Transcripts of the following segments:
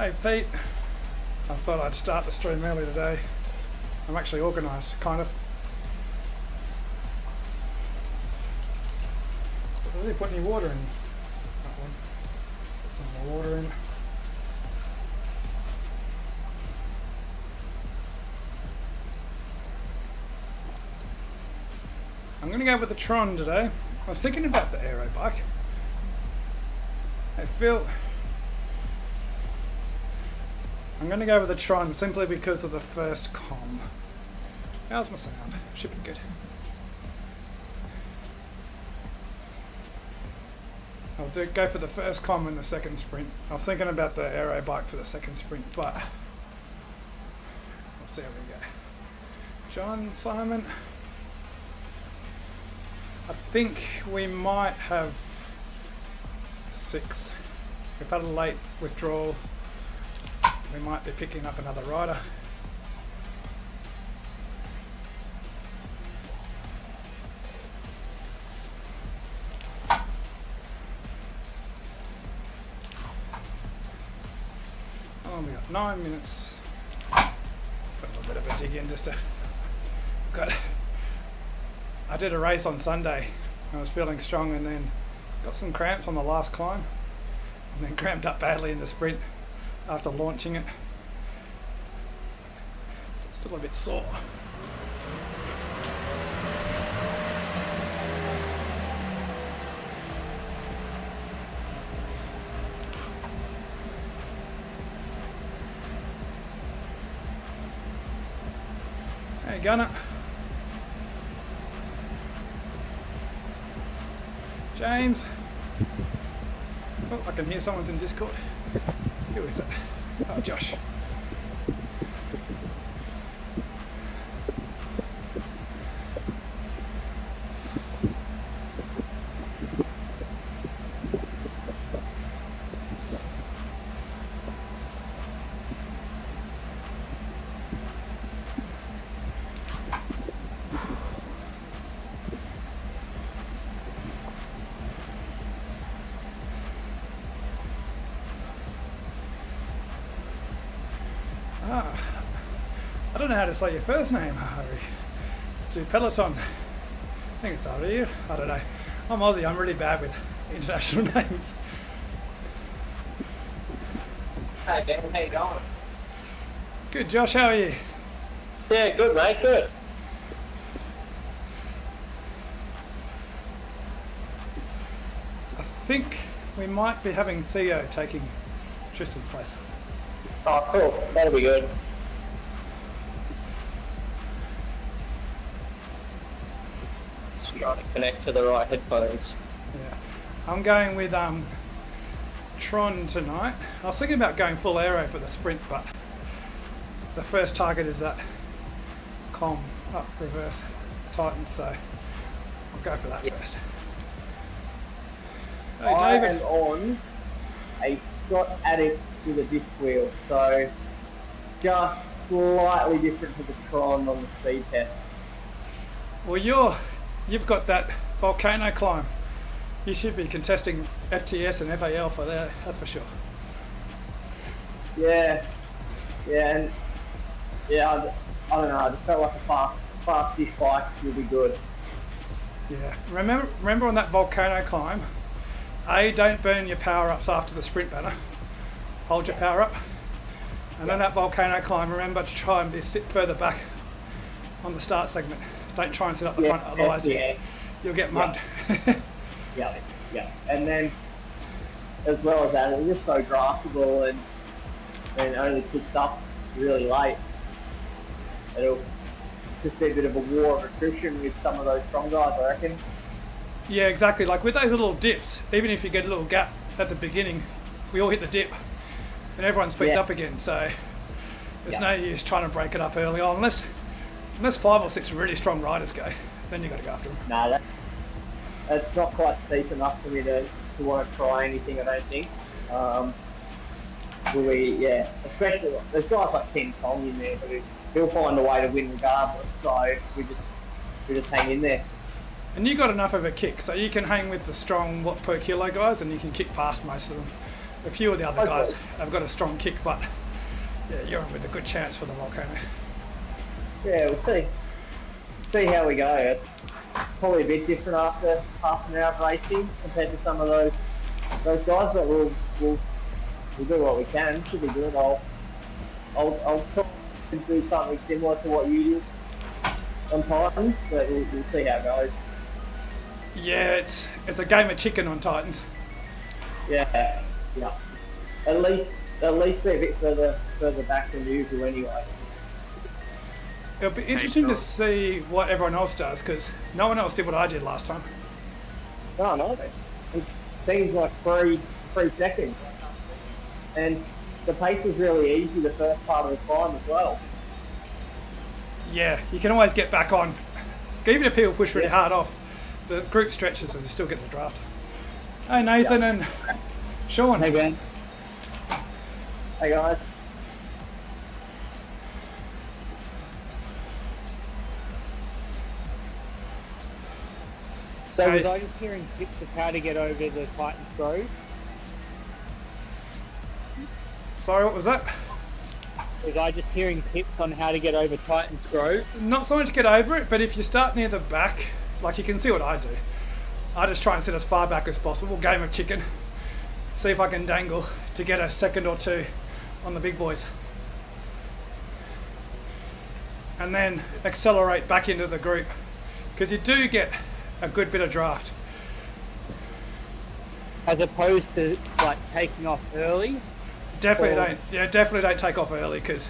Hey Pete, I thought I'd start the stream early today. I'm actually organised, kind of. Did they put any water in that one? Put some more water in. I'm going to go with the Tron today. I was thinking about the aero bike. I'm going to go with the Tron simply because of the first com. How's my sound? Should be good. I'll go for the first com and the second sprint. I was thinking about the aero bike for the second sprint, but we'll see how we go. John, Simon. I think we might have 6. We've had a late withdrawal. We might be picking up another rider. Oh, we got 9 minutes. Got a little bit of a dig in just to... I did a race on Sunday. I was feeling strong and then got some cramps on the last climb and then cramped up badly in the sprint after launching it. So it's still a bit sore. Hey Gunner. James. Oh, I can hear someone's in Discord. Who is it? Oh, Josh. I don't know how to say your first name, Harry. To Peloton. I think it's Ari. I don't know. I'm Aussie, I'm really bad with international names. Hi Ben, how you going? Good, Josh, how are you? Yeah, good mate, good. I think we might be having Theo taking Tristan's place. Oh cool, that'll be good. Just trying to connect to the right headphones. Yeah. I'm going with Tron tonight. I was thinking about going full aero for the sprint, but the first target is that com up reverse Titans, so I'll go for that first. Hey I David. am on a Scott Addict with a disc wheel, so just slightly different to the Tron on the speed test. Well, you've got that volcano climb. You should be contesting FTS and FAL for that, that's for sure. Yeah, and I don't know. I just felt like a fast disc bike would be good. Yeah. Remember on that volcano climb, don't burn your power-ups after the sprint banner. Hold your power up. And then that volcano climb, remember to try and sit further back on the start segment. Don't try and sit up the front, otherwise you'll get mugged. Yeah. And then, as well as that, it's just so draftable and only picks up really late. It'll just be a bit of a war of attrition with some of those strong guys, I reckon. Yeah, exactly. Like with those little dips, even if you get a little gap at the beginning, we all hit the dip and everyone speeds up again. So there's no use trying to break it up early on, unless 5 or 6 really strong riders go. Then you got to go after them. No, that's not quite steep enough for me to want to try anything, I don't think. Especially there's guys like Ken Tong in there, but he'll find a way to win regardless. So we just hang in there. And you got enough of a kick, so you can hang with the strong per kilo guys, and you can kick past most of them. A few of the other Okay. guys have got a strong kick, but yeah, you're in with a good chance for the volcano. Yeah, we'll see how we go. It's probably a bit different after half an hour of racing compared to some of those guys, but we'll do what we can. Should be good. I'll try and do something similar to what you did on Titans, but we'll see how it goes. Yeah, it's a game of chicken on Titans. Yeah. At least they're a bit further back than usual anyway. It'll be interesting to see what everyone else does, because no one else did what I did last time. No. It seems like 3 seconds. And the pace was really easy the first part of the climb as well. Yeah, you can always get back on. Even if people push really hard off, the group stretches and you still get the draft. Hey Nathan and Sean. Hey Ben. Hey guys. So Hey. was I just hearing tips of how to get over the Titans Grove? Sorry, what was that? Was I just hearing tips on how to get over Titans Grove? Not so much get over it, but if you start near the back, like you can see what I do. I just try and sit as far back as possible, game of chicken. See if I can dangle to get a second or two on the big boys. And then accelerate back into the group, because you do get a good bit of draft. As opposed to like taking off early? Definitely don't take off early, because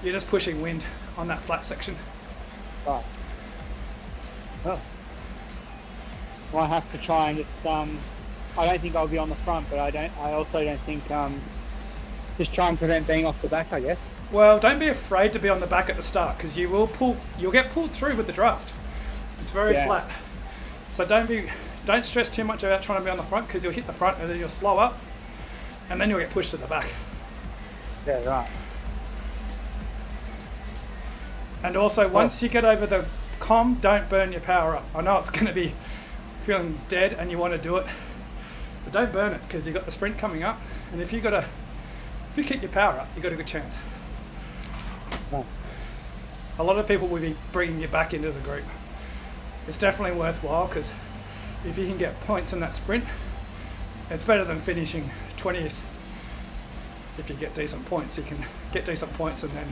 you're just pushing wind on that flat section. Right. Oh. Well, I have to try and just I don't think I'll be on the front, but I also don't think just try and prevent being off the back, I guess. Well, don't be afraid to be on the back at the start, because you'll get pulled through with the draft. It's very flat. So don't stress too much about trying to be on the front, because you'll hit the front and then you'll slow up and then you'll get pushed to the back. Yeah, right. And also, once you get over the com, don't burn your power up. I know it's going to be feeling dead and you want to do it, but don't burn it, because you've got the sprint coming up, and if you keep your power up, you've got a good chance. Oh. A lot of people will be bringing you back into the group. It's definitely worthwhile, because if you can get points in that sprint, it's better than finishing 20th. If you get decent points, you can get decent points and then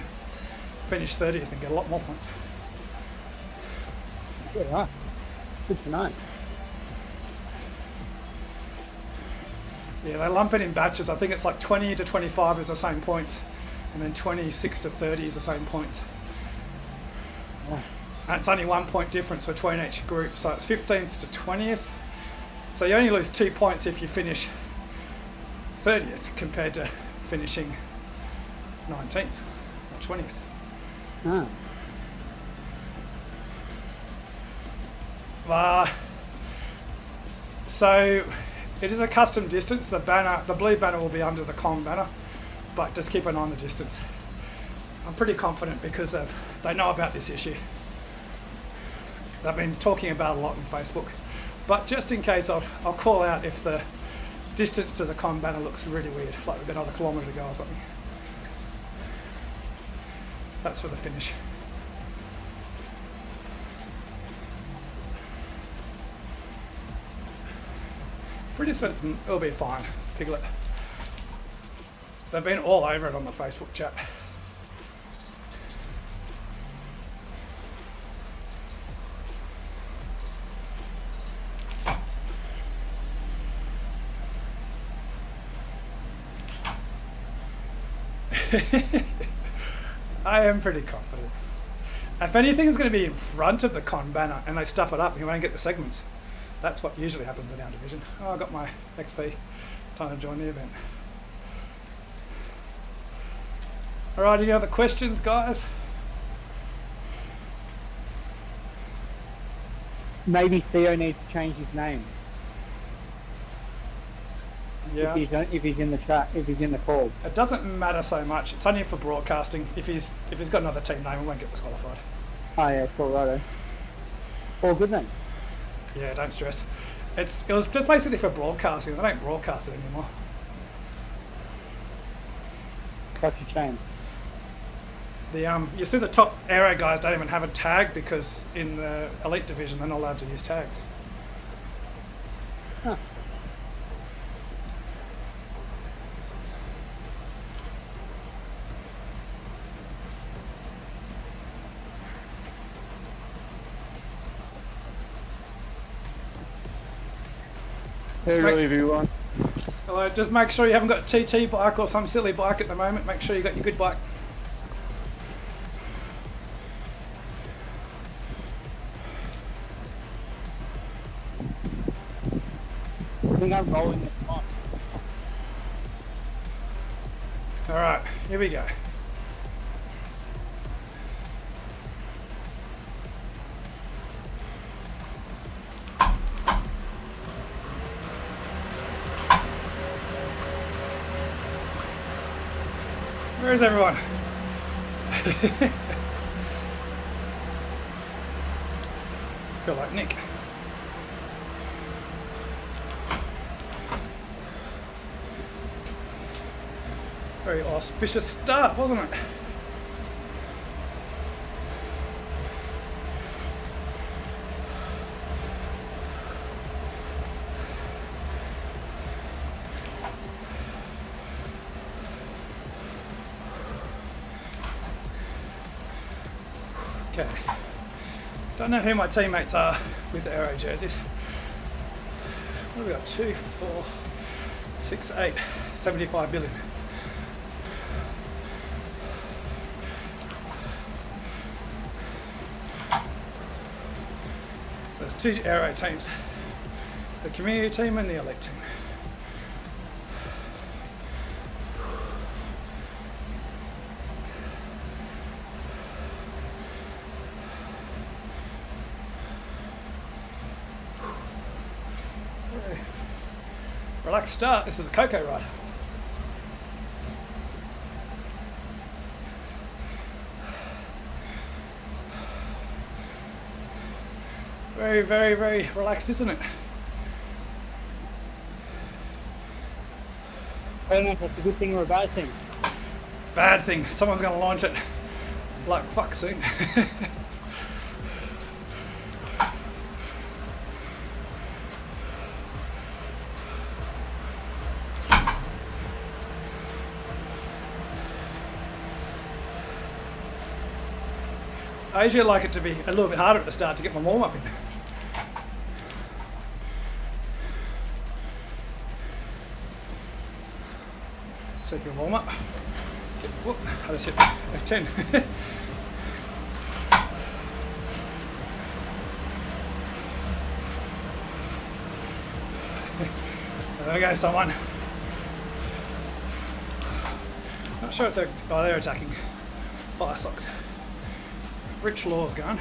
finish 30th and get a lot more points. Yeah, right. Good to know. Yeah, they lump it in batches. I think it's like 20 to 25 is the same points, and then 26 to 30 is the same points. And it's only 1 point difference between each group, so it's 15th to 20th. So you only lose 2 points if you finish 30th compared to finishing 19th or 20th. So it is a custom distance. The blue banner will be under the com banner, but just keep an eye on the distance. I'm pretty confident because they know about this issue. They've been talking about it a lot on Facebook, but just in case, I'll call out if the distance to the com banner looks really weird, like we've got another kilometre to go or something. That's for the finish. Pretty certain it'll be fine, Piglet. They've been all over it on the Facebook chat. I am pretty confident. If anything is going to be in front of the con banner and they stuff it up and you won't get the segments, that's what usually happens in our division. Oh, I got my XP. Time to join the event. Alright, any other questions, guys? Maybe Theo needs to change his name. Yeah. If he's in the chat, if he's in the call. It doesn't matter so much. It's only for broadcasting. If he's got another team name, he won't get disqualified. Oh yeah, cool, righto. All good then. Yeah, don't stress. It was just basically for broadcasting. They don't broadcast it anymore. What's your chain? The you see the top aero guys don't even have a tag because in the elite division they're not allowed to use tags. Huh. Hey, Smack- everyone. Hello, just make sure you haven't got a TT bike or some silly bike at the moment. Make sure you got your good bike. I think I'm rolling the pond. All right, here we go. Where is everyone? Feel like Nick. Very auspicious start, wasn't it? Okay. Don't know who my teammates are with the aero jerseys. What have we got? 2, 4, 6, 8, 75 billion. So there's 2 aero teams. The community team and the elite team. Relaxed start. This is a cocoa ride. Very, very, very relaxed, isn't it? I don't know if that's a good thing or a bad thing. Bad thing. Someone's going to launch it like fuck soon. I usually like it to be a little bit harder at the start to get my warm up in. Second warm up. Whoop, I just hit F10. There we go, someone. Not sure if they're attacking. Fire socks. Rich Law's going.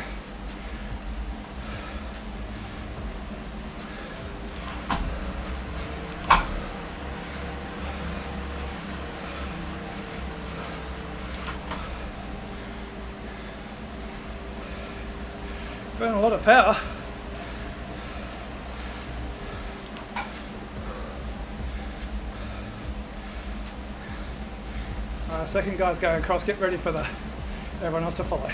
Burn a lot of power. Second guy's going across. Get ready for everyone else to follow.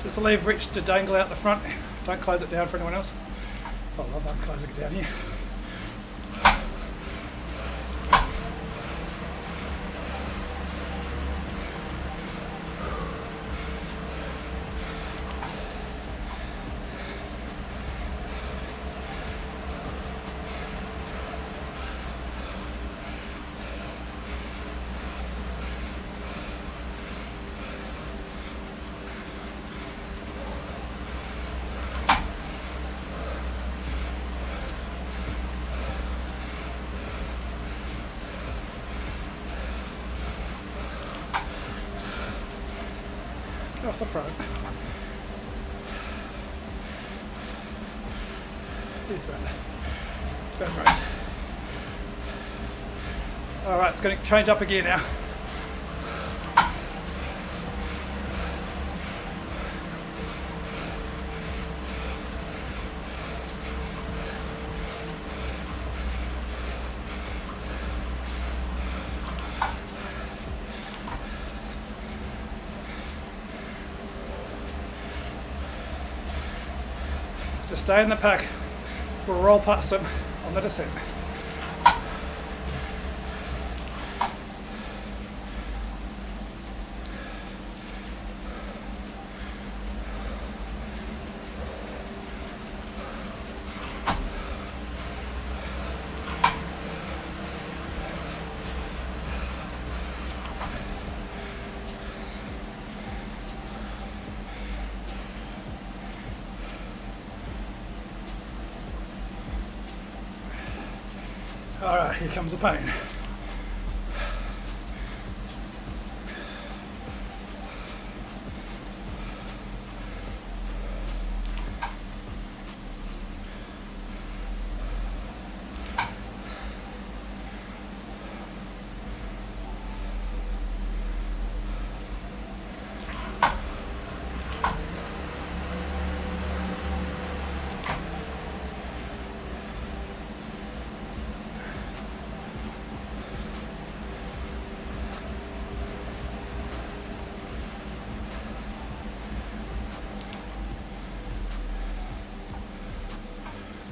Just to leave Rich to dangle out the front. Don't close it down for anyone else. Oh, I love that closing it down here. off the front. Who's that? Ben Rose. Alright, it's going to change up again now. Just stay in the pack. We'll roll past them on the descent. Alright, here comes the pain.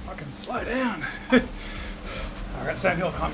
Fucking slow down. Alright, Sam Hill time.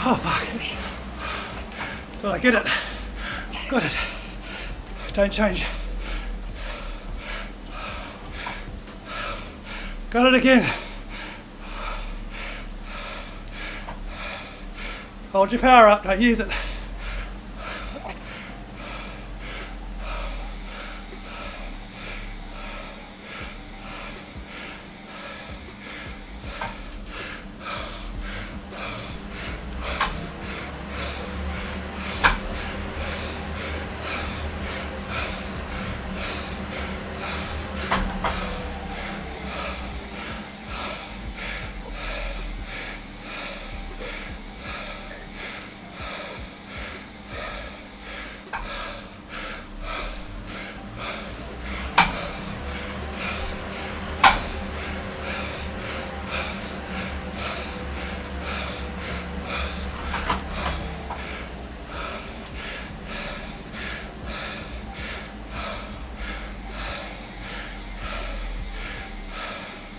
Oh fuck. Did I get it? Got it. Don't change. Got it again. Hold your power up, don't use it.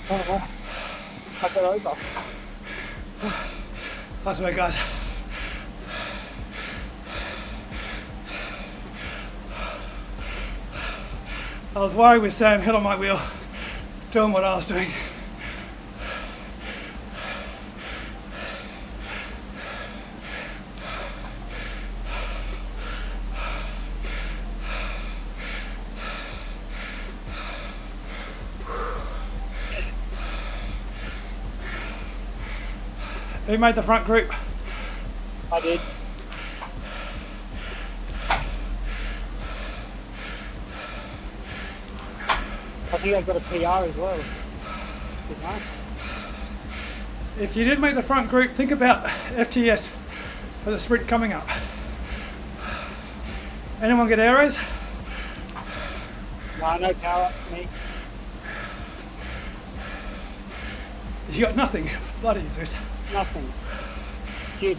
Oh, well, I got over. That's where it goes. I was worried with Sam Hill on my wheel, doing what I was doing. Who made the front group? I did. I think I've got a PR as well. Good night. If you did make the front group, think about FTS for the sprint coming up. Anyone get arrows? No power for me. You got nothing. Bloody Zwift. Nothing. Kid.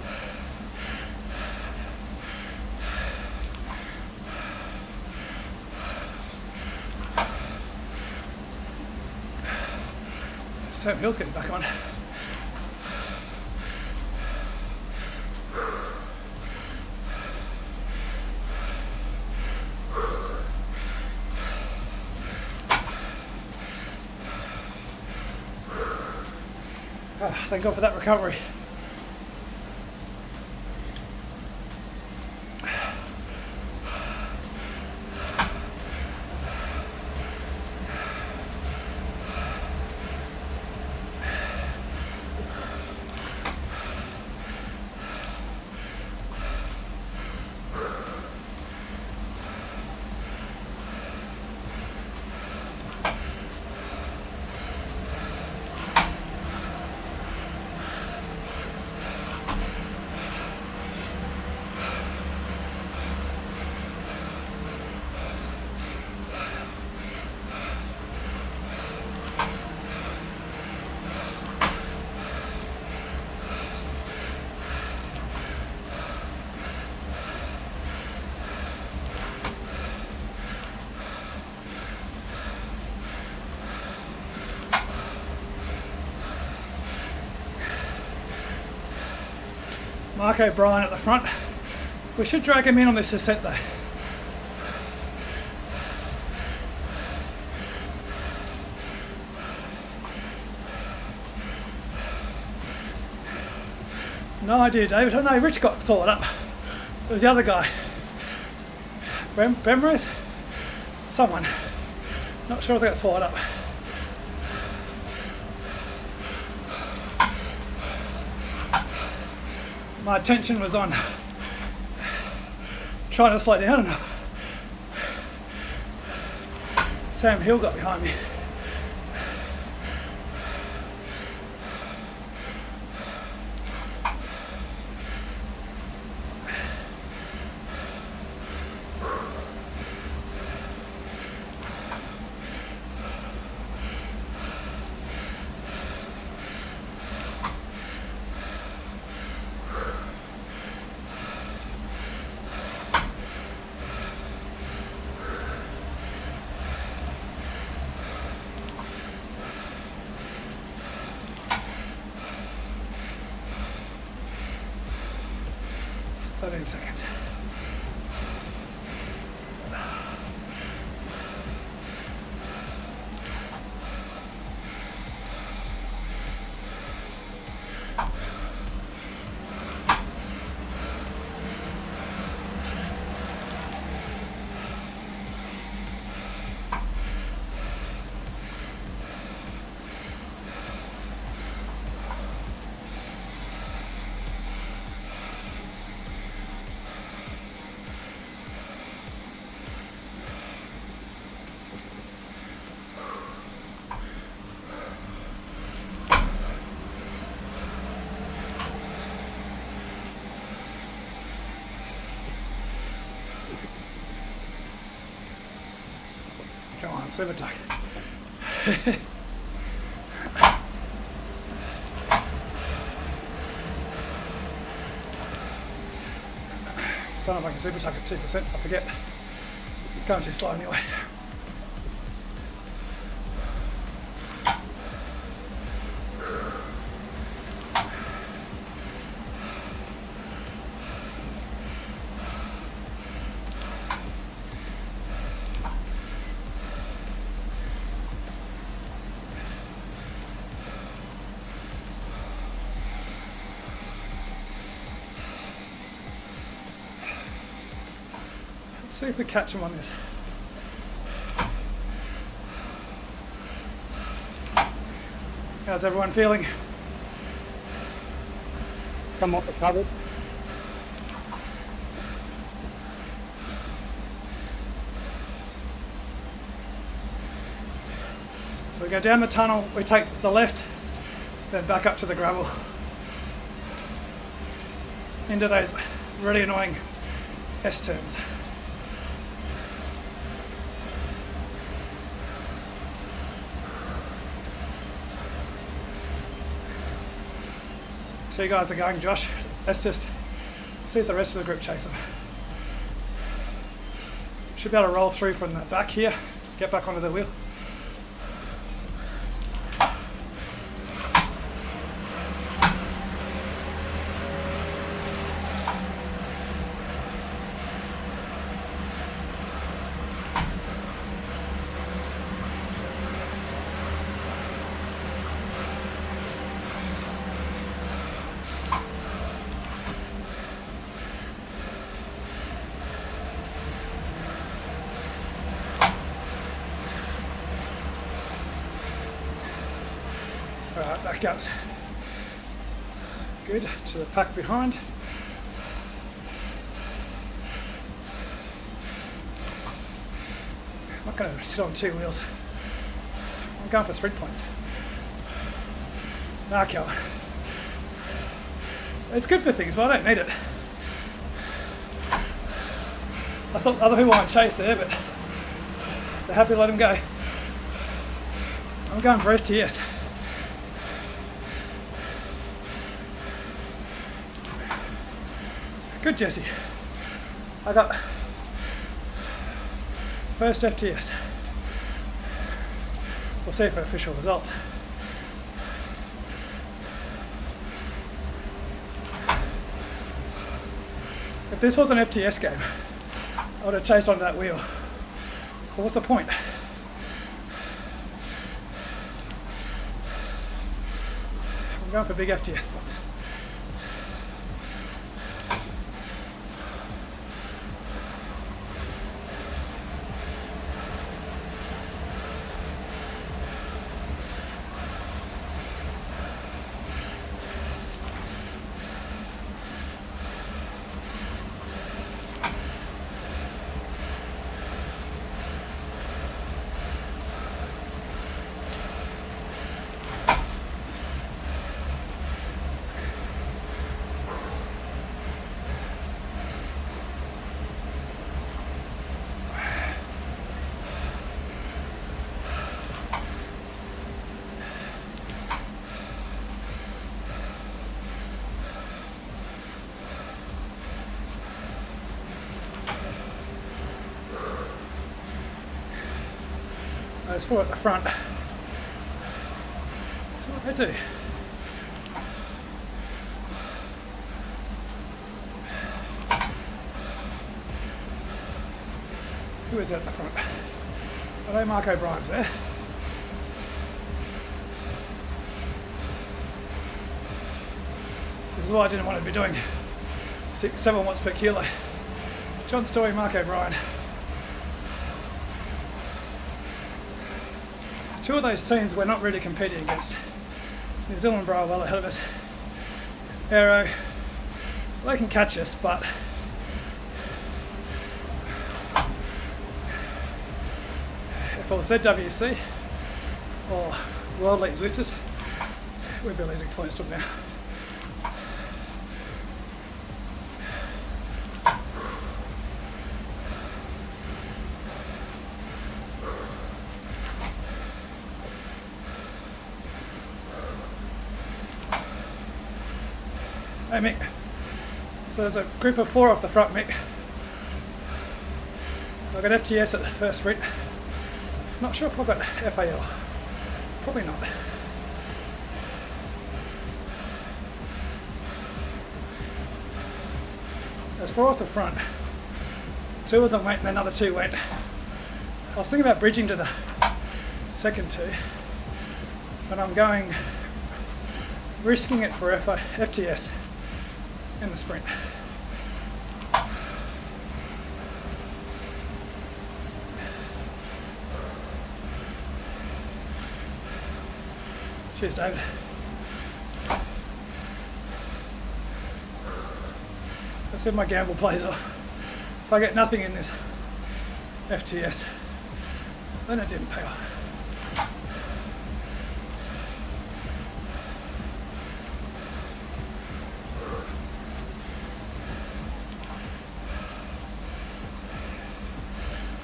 Sam Hill's getting back on. Thank God for that recovery. Mark O'Brien at the front. We should drag him in on this ascent though. No idea, David. Oh no, Rich got tore up. It was the other guy. Bemrose? Someone. Not sure if they got swallowed up. My attention was on trying to slow down enough. Sam Hill got behind me. Seconds. Come on, super tuck. Don't know if I can super tuck at 2%, I forget. Going too slow anyway. Let's see if we catch him on this. How's everyone feeling? Somewhat recovered. We go down the tunnel, we take the left, then back up to the gravel. Into those really annoying S-turns. Two guys are going, Josh. Let's just see if the rest of the group chase them. Should be able to roll through from the back here, get back onto the wheel. Alright, that goes good to the pack behind. I'm not going to sit on two wheels. I'm going for sprint points. Nah, Kel. It's good for things, but I don't need it. I thought other people might chase there, but they're happy to let him go. I'm going for FTS. Good, Jesse. I got first FTS. We'll see for official results. If this was an FTS game, I would have chased onto that wheel. But what's the point? I'm going for big FTS points. There's four at the front. See what they do. Who is at the front? I know Mark O'Brien's there. This is what I didn't want to be doing. 6-7 watts per kilo. John Story, Mark O'Brien. Two of those teams we're not really competing against. New Zealand Bro are well ahead of us. Aero, they can catch us, but if it was ZWC or World League Zwifters, we'd be losing points to them now. Hey Mick, so there's a group of 4 off the front, Mick. I've got FTS at the first sprint. Not sure if I've got FAL. Probably not. There's 4 off the front. 2 of them went and another 2 went. I was thinking about bridging to the second 2, but I'm risking it for FTS in the sprint. Cheers, David. Let's see if my gamble plays off. If I get nothing in this FTS, then it didn't pay off.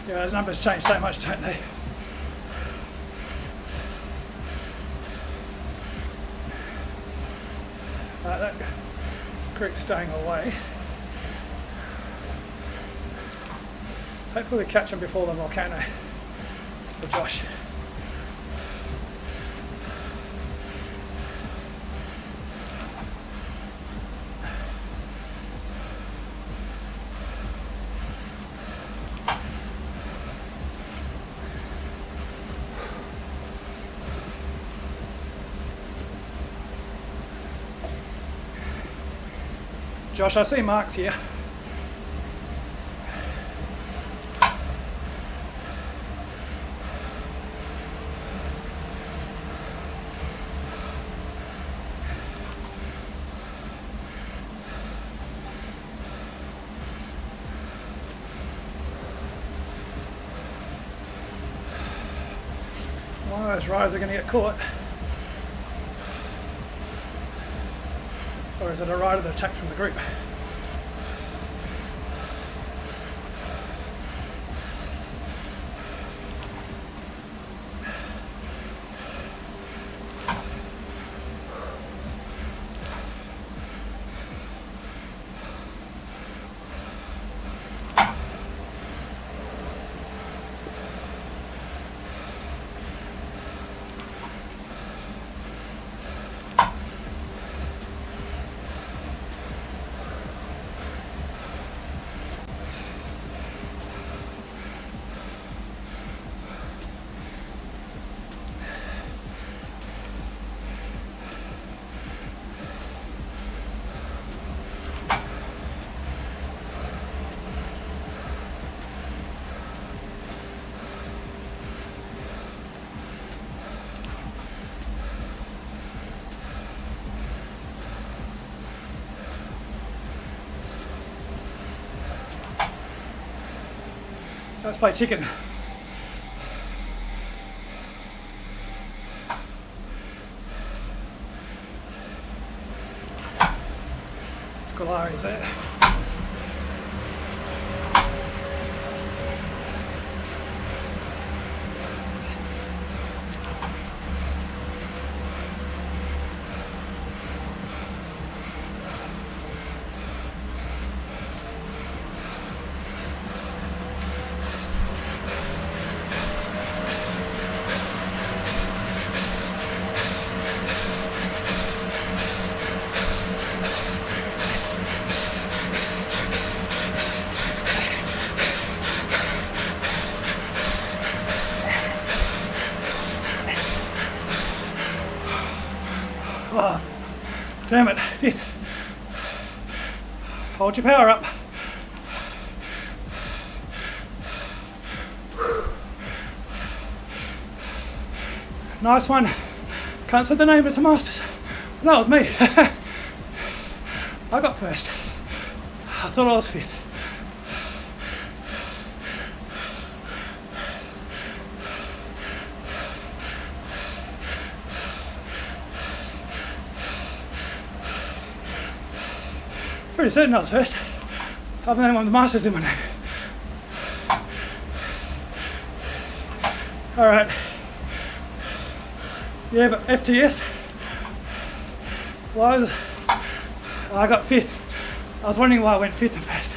Yeah, those numbers change so much, don't they? That creek's staying away. Hopefully we catch them before the volcano for Josh. Josh, I see marks here. One of those riders are going to get caught. Or is it a rider that attacked from the group? Let's play chicken. Scolari's there. Oh, damn it, fifth. Hold your power up. Nice one. Can't say the name, it's a Masters. That was me. I got first. I thought I was fifth. Pretty certain I was first. I've been one of the Masters in my name. Alright. Yeah, but FTS. Well, I got fifth. I was wondering why I went fifth and first.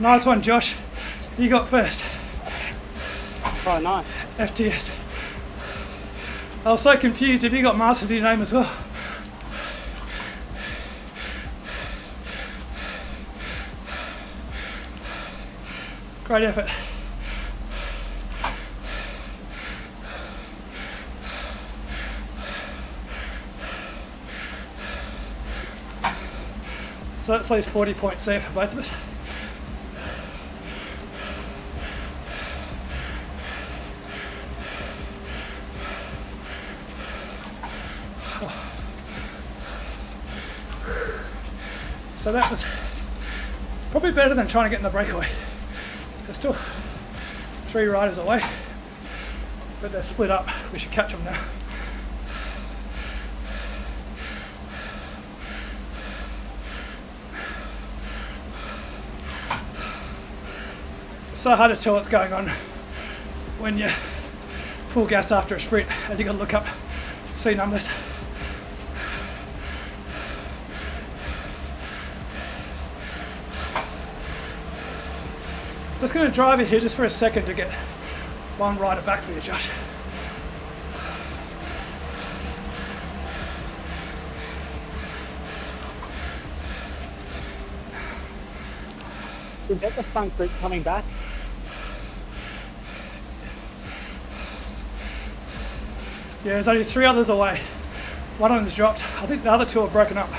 Nice one, Josh. You got first. Oh, nice. FTS. I was so confused if you got Masters in your name as well. Great effort. So that's at least 40 points there for both of us. So that was probably better than trying to get in the breakaway. There's still 3 riders away, but they're split up. We should catch them now. so hard to tell what's going on when you're full gas after a sprint and you got to look up, see numbers. Just going to drive it here just for a second to get one rider back for you, Josh. Is that the front group coming back? Yeah, there's only 3 others away. One of them's dropped. I think the other 2 are broken up.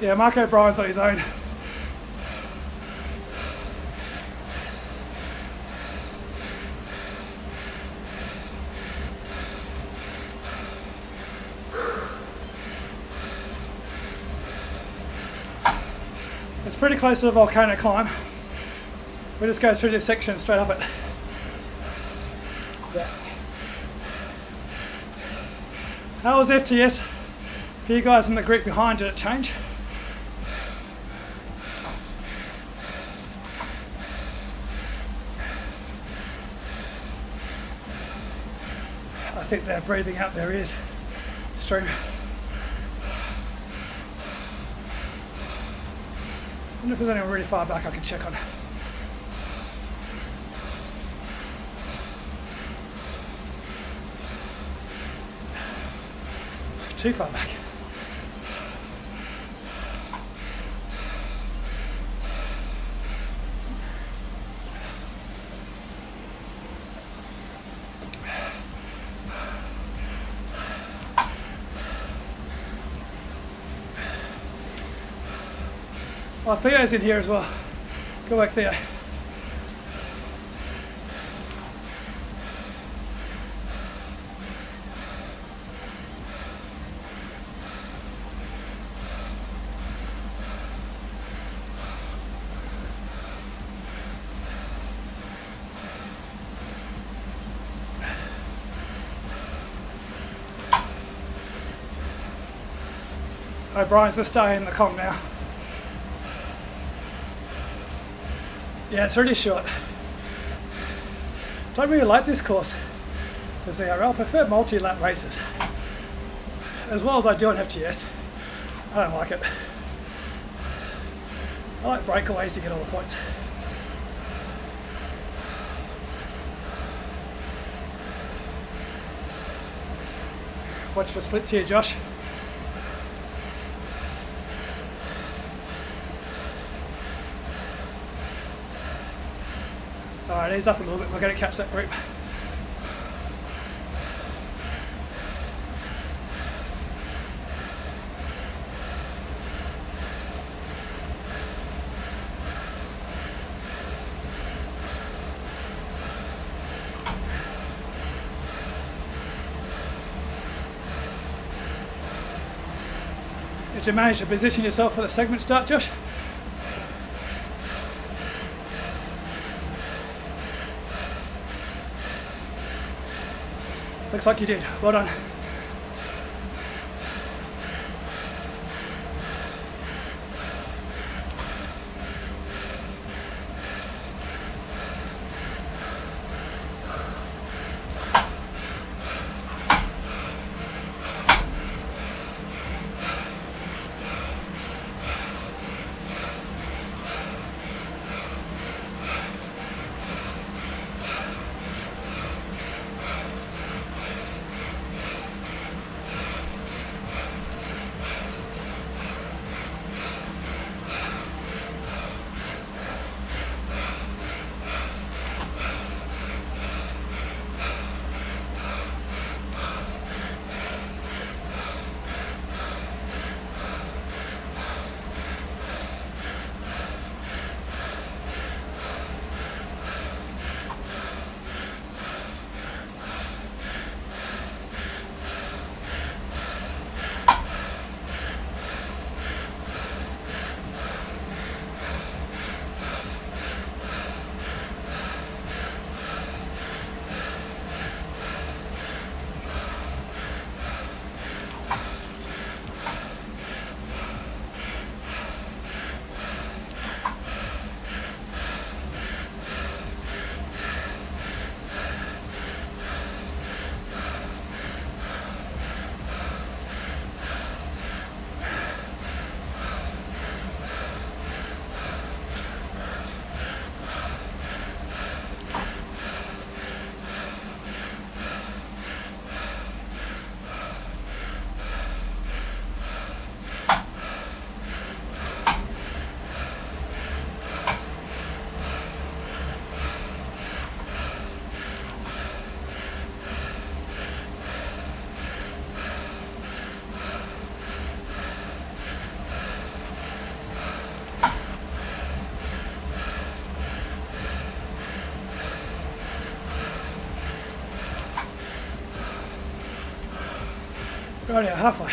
Yeah, Mark O'Brien's on his own. It's pretty close to the volcano climb. We'll just go through this section straight up it. Yeah. How was FTS? For you guys in the group behind, did it change? I think they're breathing out their ears. Stream. I wonder if there's anyone really far back I can check on. Too far back. Oh, Theo's in here as well. Go back, Theo. O'Brien's just staying in the com now. Yeah, it's really short. Don't really like this course for ZRL. I prefer multi-lap races. As well as I do on FTS. I don't like it. I like breakaways to get all the points. Watch for splits here, Josh. Alright, ease up a little bit, we're going to catch that group. Did you manage to position yourself for the segment start, Josh? Looks like you did. Well done. Right now, halfway.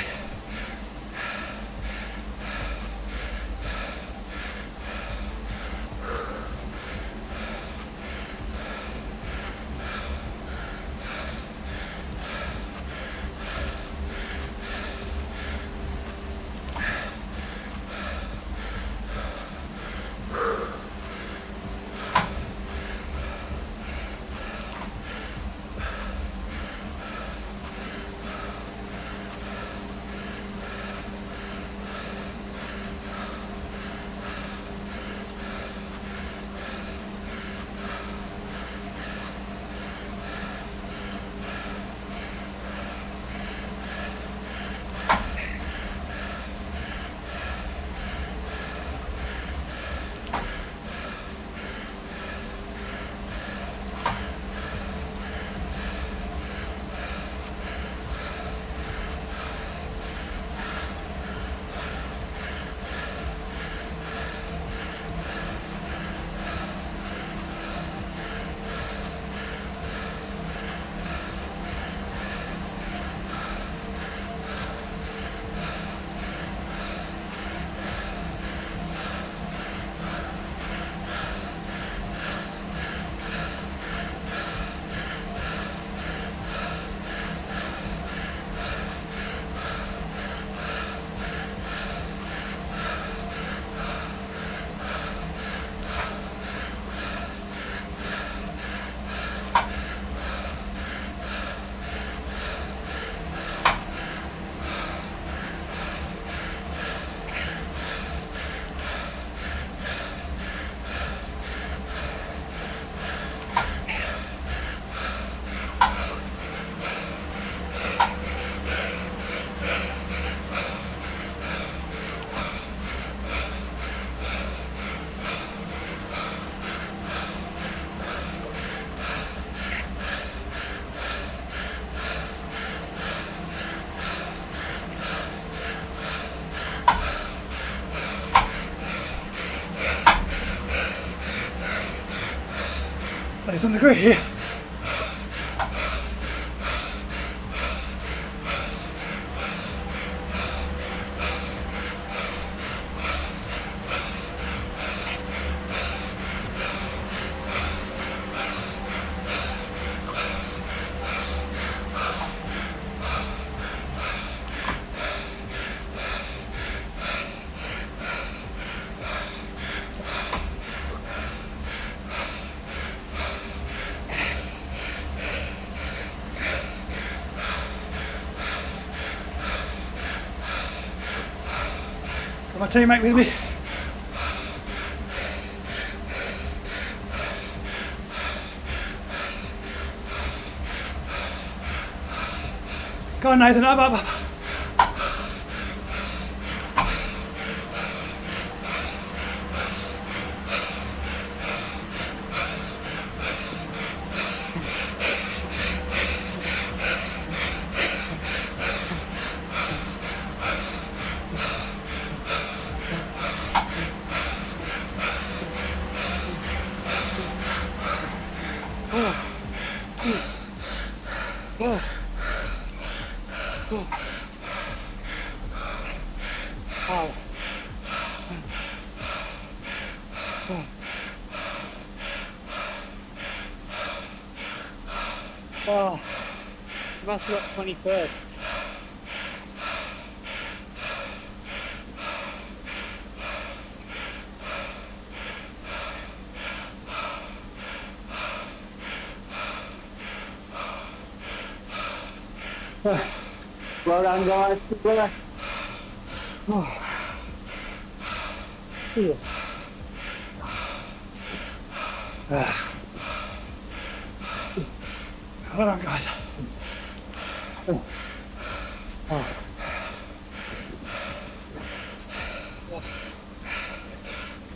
Nice on the grid here. Got my teammate with me. Go on, Nathan, up. Oh, must have got 21st. Well done, guys. Good work. Oh. Yes. Hold on, guys.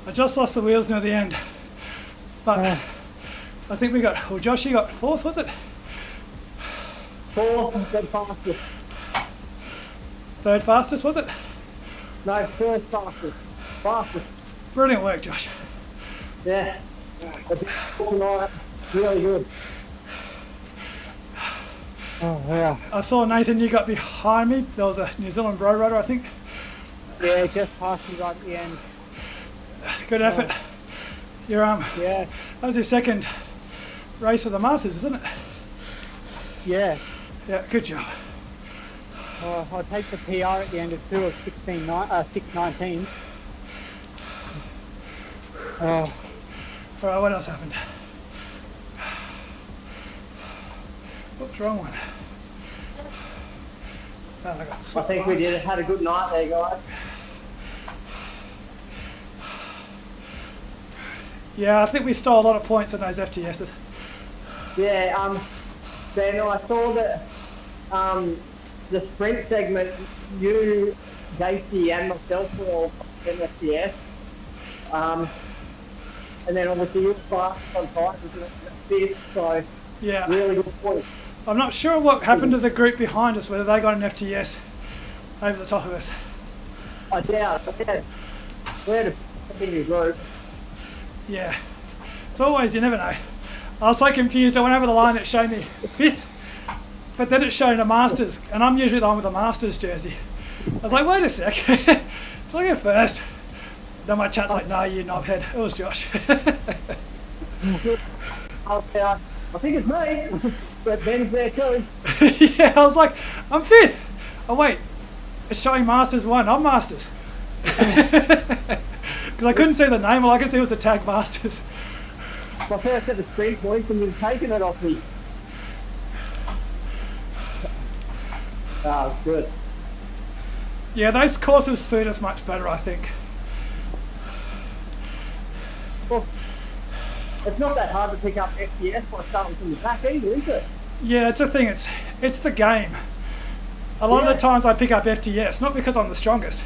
I just lost the wheels near the end, but I think we got, well, Josh, you got fourth, was it? Fourth and third fastest. Third fastest, was it? No, third fastest. Fastest. Brilliant work, Josh. Yeah. A bit tonight. Really good. Oh, yeah. I saw Nathan, you got behind me. There was a New Zealand bro rider, I think. Yeah, just passed me right at the end. Good effort. Your Yeah, that was your second race of the Masters, isn't it? yeah. Yeah, good job. I'll take the PR at the end of 2 of 6:19. All right, what else happened? Whoops, wrong one. Oh, I got I sweat think we lines. had a good night there, guys. Yeah, I think we stole a lot of points on those FTSs. Yeah, Ben, I saw that the sprint segment, you, Gacy, and myself were all in FTS. And then obviously you were fast on time, fifth, so Yeah. really good point. I'm not sure what happened to the group behind us, whether they got an FTS over the top of us. I doubt, yeah. We had a big group. Yeah. It's always, you never know. I was so confused. I went over the line, it showed me fifth, but then it showed a Masters, and I'm usually the one with a Masters jersey. I was like, wait a sec. Did I go first? Then my chat's like, no, you knobhead. It was Josh. I think it's me, but Ben's there too. Yeah, I was like, I'm fifth. Oh wait, it's showing Masters 1. I'm Masters. Because I couldn't see the name. All I could see was the tag Masters. My first set of sprint points and you've taken it off me. Oh, good. Yeah, those courses suit us much better, I think. Well, it's not that hard to pick up FPS by starting from the back either, is it? Yeah, it's the thing. It's the game. A lot of Yeah. the times I pick up FTS, not because I'm the strongest.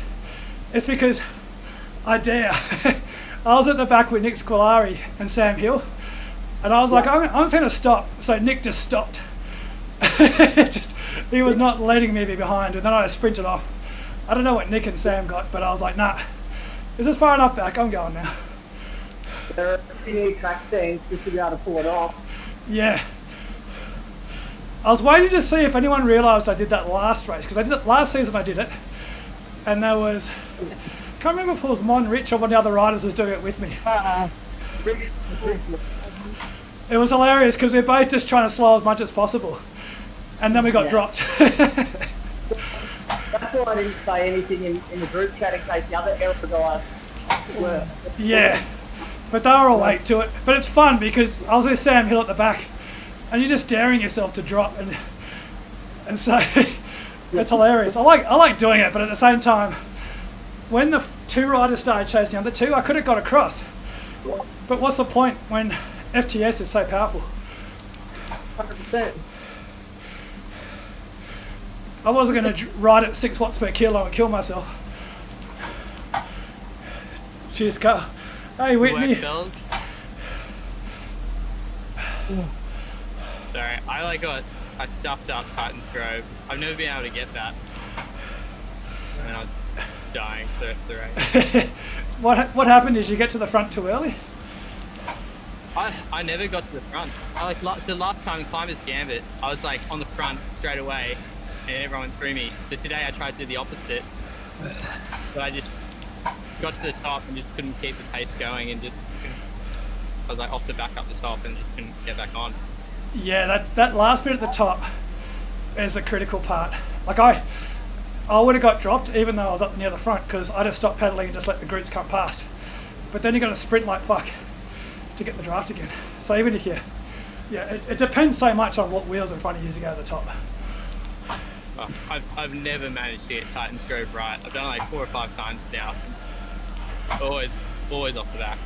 It's because I dare. I was at the back with Nick Squilari and Sam Hill, and I was like, I'm just going to stop. So Nick just stopped. He was not letting me be behind, and then I sprinted off. I don't know what Nick and Sam got, but I was like, nah, is this far enough back? I'm going now. There are a few track things just to be able to pull it off. Yeah. I was waiting to see if anyone realised I did that last race, because I did it last season. I did it, and there was, can't remember if it was Mon Rich or one of the other riders was doing it with me. It was hilarious because we were both just trying to slow as much as possible, and then we got dropped. That's why I didn't say anything in the group chat in case the other Eric guys were. Yeah, but they were all late to it. But it's fun because I was with Sam Hill at the back, and you're just daring yourself to drop, and so it's hilarious. I like doing it, but at the same time, when the two riders started chasing the other two, I could have got across. But what's the point when FTS is so powerful? 100%. I wasn't going to ride at 6 watts per kilo and kill myself. Cheers, Carl. Hey, Whitney. Work, fellas. Sorry, I stuffed up Titans Grove. I've never been able to get that. And I'm dying for the rest of the race. What happened? Did you get to the front too early? I never got to the front. So last time in Climbers Gambit, I was like on the front straight away and everyone threw me. So today I tried to do the opposite. But I just got to the top and just couldn't keep the pace going and I was like off the back up the top and just couldn't get back on. Yeah, that last bit at the top is a critical part. Like I would have got dropped even though I was up near the front because I just stopped pedaling and just let the groups come past. But then you got to sprint like fuck to get the draft again. So even if it depends so much on what wheels in front of you to go to the top. Oh, I've never managed to get Titans Grove right. I've done it like 4 or 5 times now. Always off the back.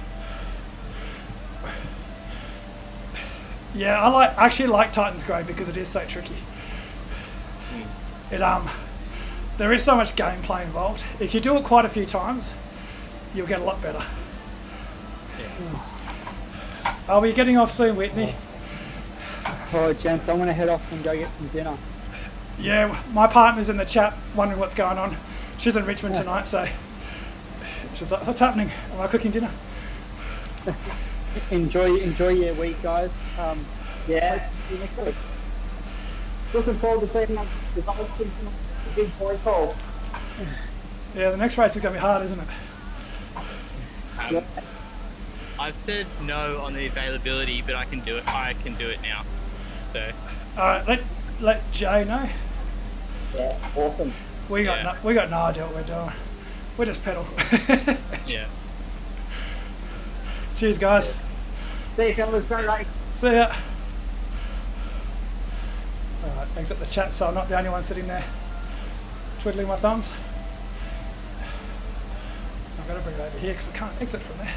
Yeah, I actually like Titans Grove because it is so tricky. There is so much gameplay involved. If you do it quite a few times, you'll get a lot better. Yeah. Are we getting off soon, Whitney? Oh, gents, I'm going to head off and go get some dinner. Yeah, my partner's in the chat wondering what's going on. She's in Richmond tonight, so she's like, what's happening? Am I cooking dinner? Enjoy your week, guys. Yeah. See you next week. Looking forward to seeing the big point call. Yeah, the next race is going to be hard, isn't it? Um, I've said no on the availability, but I can do it. I can do it now. So Alright, let Jay know. Yeah, awesome. We got Yeah. we got no idea what we're doing. We just pedal. yeah. Cheers, guys. See you fellas, great race. See ya. Alright, exit the chat so I'm not the only one sitting there twiddling my thumbs. I've got to bring it over here because I can't exit from there.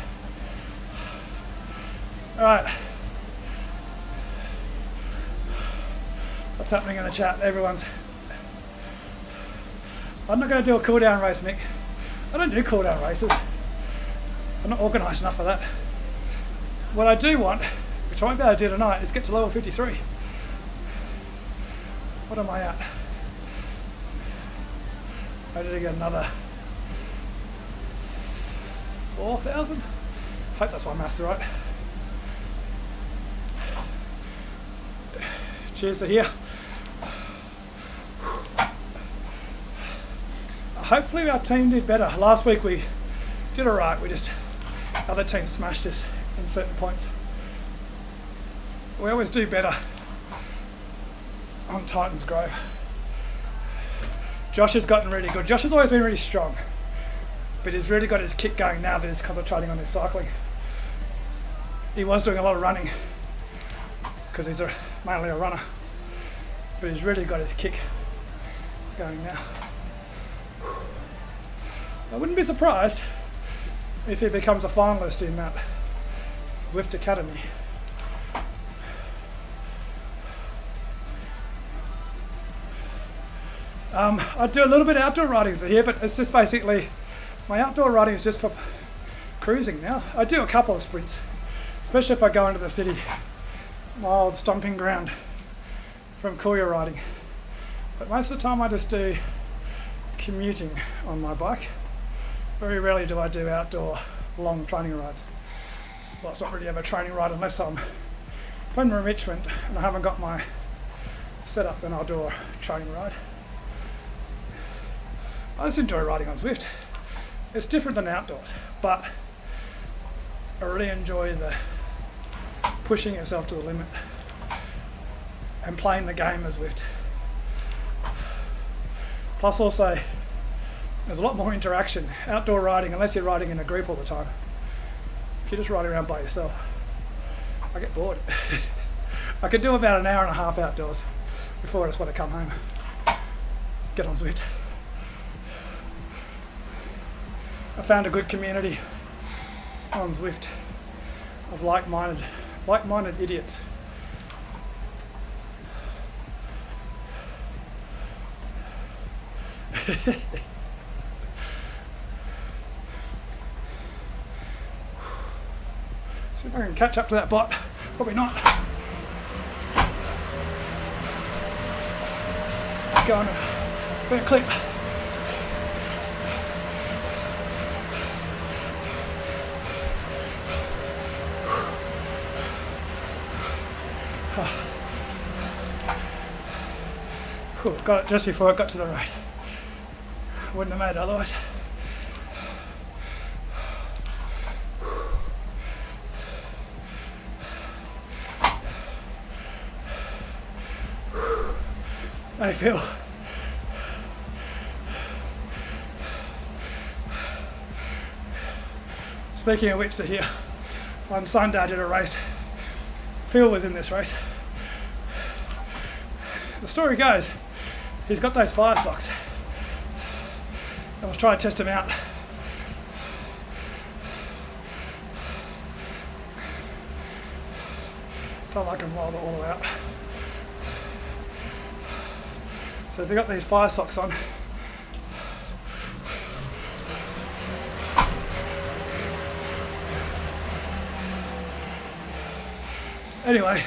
Alright. What's happening in the chat? Everyone's... I'm not going to do a cool down race, Mick. I don't do cool down races. I'm not organised enough for that. What I do want, which I won't be able to do tonight, is get to level 53. What am I at? I need to get another 4,000? Hope that's my maths right. Cheers to here. Hopefully our team did better. Last week we did alright, other teams smashed us in certain points. We always do better on Titan's Grove. Josh has gotten really good. Josh has always been really strong, but he's really got his kick going now that he's concentrating on his cycling. He was doing a lot of running because he's mainly a runner, but he's really got his kick going now. I wouldn't be surprised if he becomes a finalist in that Zwift Academy. I do a little bit of outdoor riding here, but it's just basically, my outdoor riding is just for cruising now. I do a couple of sprints, especially if I go into the city, my old stomping ground from courier riding. But most of the time I just do commuting on my bike. Very rarely do I do outdoor long training rides. Well, it's not really ever a training ride unless I'm from Richmond and I haven't got my setup, then I'll do a training ride. I just enjoy riding on Zwift. It's different than outdoors, but I really enjoy the pushing yourself to the limit and playing the game as Zwift. Plus also, there's a lot more interaction. Outdoor riding, unless you're riding in a group all the time. If you're just riding around by yourself, I get bored. I could do about an hour and a half outdoors before I just want to come home. Get on Zwift. I found a good community on Zwift of like-minded idiots. See if I can catch up to that bot. Probably not. Go on a fair clip. Whew, got it just before I got to the road. Wouldn't have made it otherwise. I feel speaking of which, they're here. On Sunday I did a race. Phil was in this race. The story goes, he's got those fire socks. I was trying to test him out. Don't like him all the way out. So they've got these fire socks on. Anyway,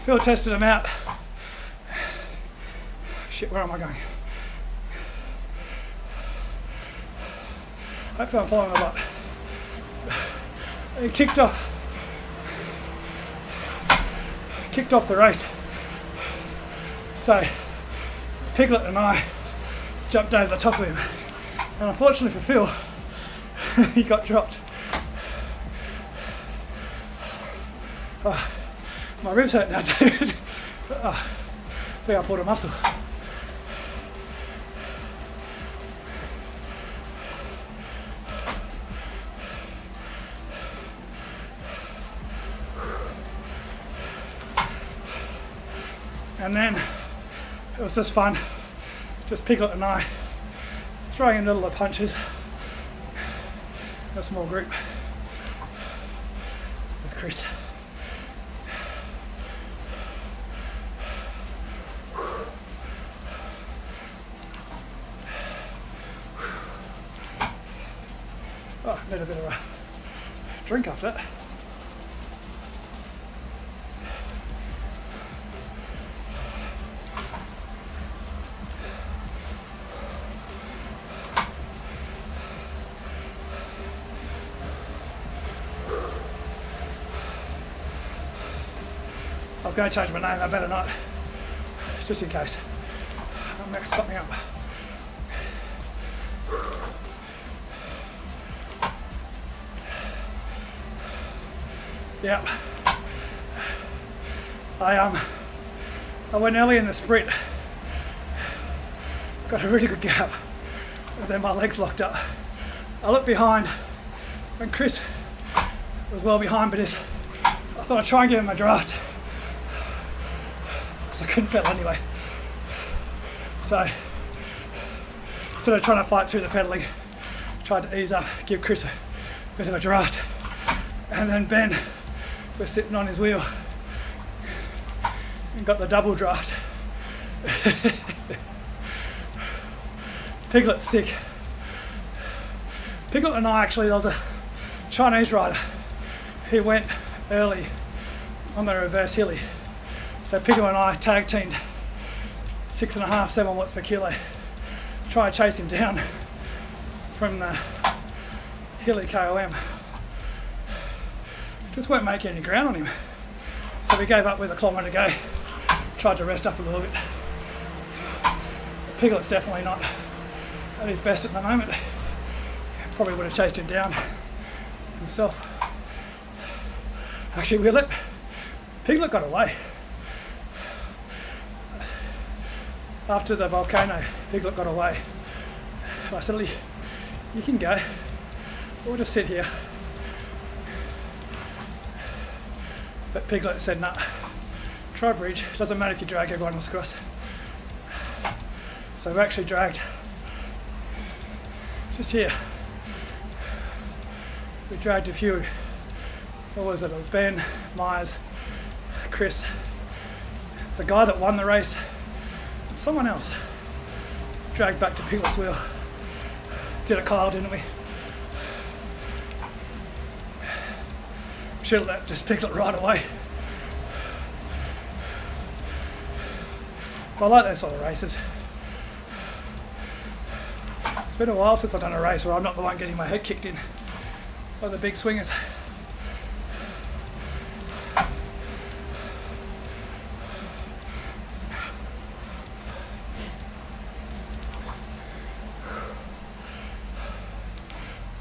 Phil tested them out. Shit, where am I going? Hopefully I'm following a lot. He kicked off the race. So Piglet and I jumped over the top of him, and unfortunately for Phil, he got dropped. Oh, my ribs hurt now, dude. Oh, I think I pulled a muscle. And then it was just fun, just Piglet and I throwing in little punches, a small group with Chris. Oh, need a bit of a drink after that. I was going to change my name, I better not, just in case I mess something up. Yeah, I went early in the sprint, got a really good gap, and then my legs locked up. I looked behind, and Chris was well behind, but I thought I'd try and give him a draft. I couldn't pedal anyway. So instead of trying to fight through the pedaling, tried to ease up, give Chris a bit of a draft. And then Ben was sitting on his wheel and got the double draft. Piglet's sick. Piglet and I actually, there was a Chinese rider. He went early on the reverse hilly. So Piglet and I tag teamed 6.5, 7 watts per kilo. Try to chase him down from the hilly KOM. Just weren't making any ground on him. So we gave up with a kilometre to go. Tried to rest up a little bit. Piglet's definitely not at his best at the moment. Probably would have chased him down himself. Actually, Piglet got away. After the volcano, Piglet got away. I said, you can go. We'll just sit here. But Piglet said, nah, try bridge. Doesn't matter if you drag everyone else across. So we actually dragged just here. We dragged a few. What was it? It was Ben, Myers, Chris, the guy that won the race, and someone else. Dragged back to Piglet's wheel. Did it, Kyle, didn't we? Should have let just Piglet right away. But I like those sort of races. It's been a while since I've done a race where I'm not the one getting my head kicked in by the big swingers.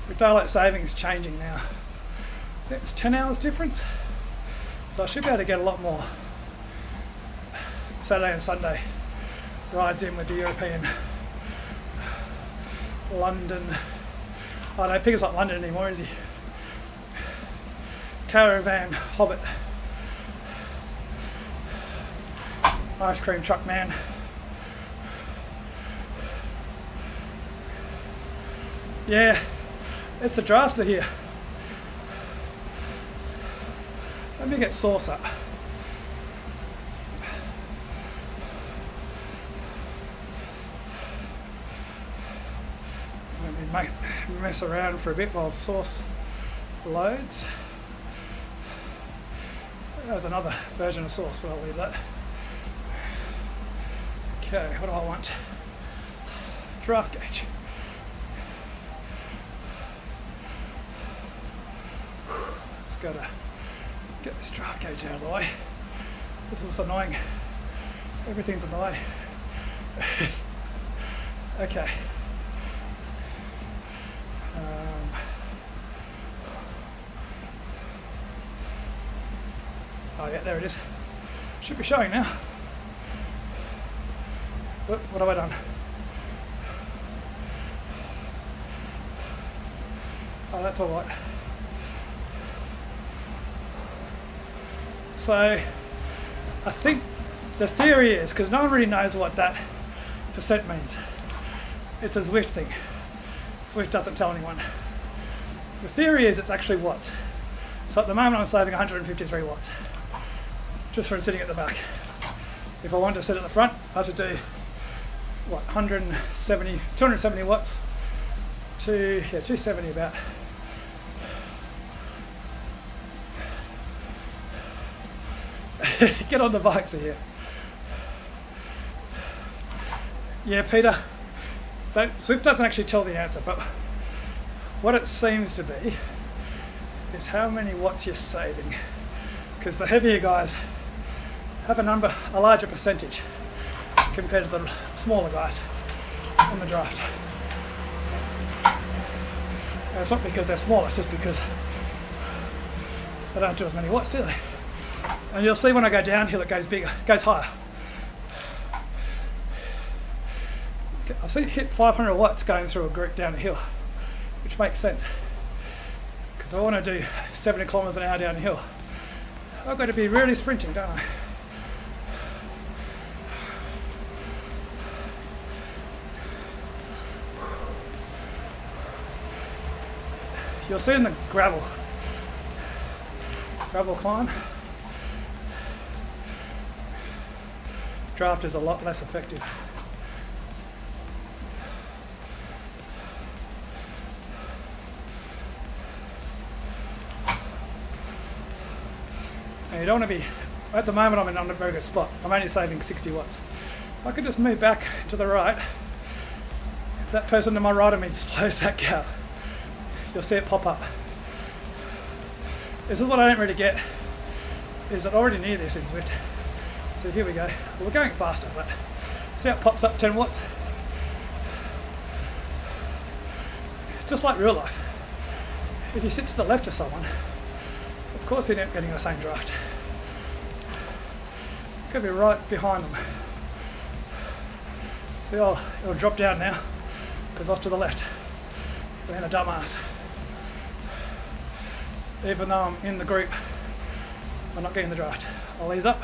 With daylight savings changing now, I think it's 10 hours difference, so I should be able to get a lot more Saturday and Sunday rides in with the European London. I don't think it's like London anymore, is he? Caravan Hobbit. Ice cream truck man. Yeah, it's the drafts are here. Let me get sauce up. Let me mess around for a bit while sauce loads. There's another version of sauce, but I'll leave that. Okay, what do I want? Draft gauge. Just gotta get this draft gauge out of the way. This was annoying. Everything's in the way. Okay. Oh yeah, there it is. Should be showing now. Whoop, what have I done? Oh, that's all right. So, I think the theory is, because no one really knows what that percent means. It's a Zwift thing. Zwift doesn't tell anyone. The theory is it's actually watts. So at the moment I'm saving 153 watts. Just from sitting at the back. If I wanted to sit at the front, I had to do, what, 270 watts to, yeah, 270 about. Get on the bikes here. Yeah, Peter, Zwift doesn't actually tell the answer, but what it seems to be is how many watts you're saving. Because the heavier guys have a larger percentage compared to the smaller guys in the draft. And it's not because they're smaller, it's just because they don't do as many watts, do they? And you'll see when I go downhill it goes bigger, it goes higher. I've seen it hit 500 watts going through a group down a hill, which makes sense. Because I want to do 70 kilometers an hour down a hill. I've got to be really sprinting, don't I? You'll see in the gravel climb, draft is a lot less effective. And you don't want to be, at the moment I'm in a very good spot. I'm only saving 60 watts. I could just move back to the right. If that person to my right of me slows that gap, you'll see it pop up. This is what I don't really get, is that I already knew this in Zwift. So here we go. Well, we're going faster, but see how it pops up 10 watts? It's just like real life. If you sit to the left of someone, of course you're not getting the same draft. You've got to be right behind them. See, it'll drop down now, goes off to the left. Being a dumbass. Even though I'm in the group, I'm not getting the draft. I'll ease up.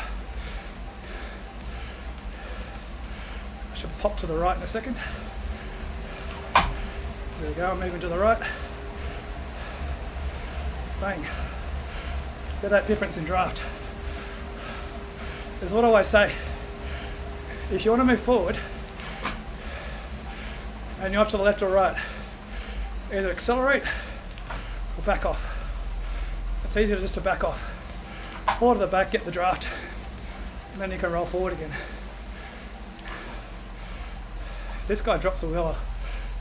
I should pop to the right in a second. There we go, I'm moving to the right. Bang. Get that difference in draft. Is what I always say. If you want to move forward, and you're off to the left or right, either accelerate or back off. It's easier just to back off. Fall to the back, get the draft, and then you can roll forward again. If this guy drops the wheel,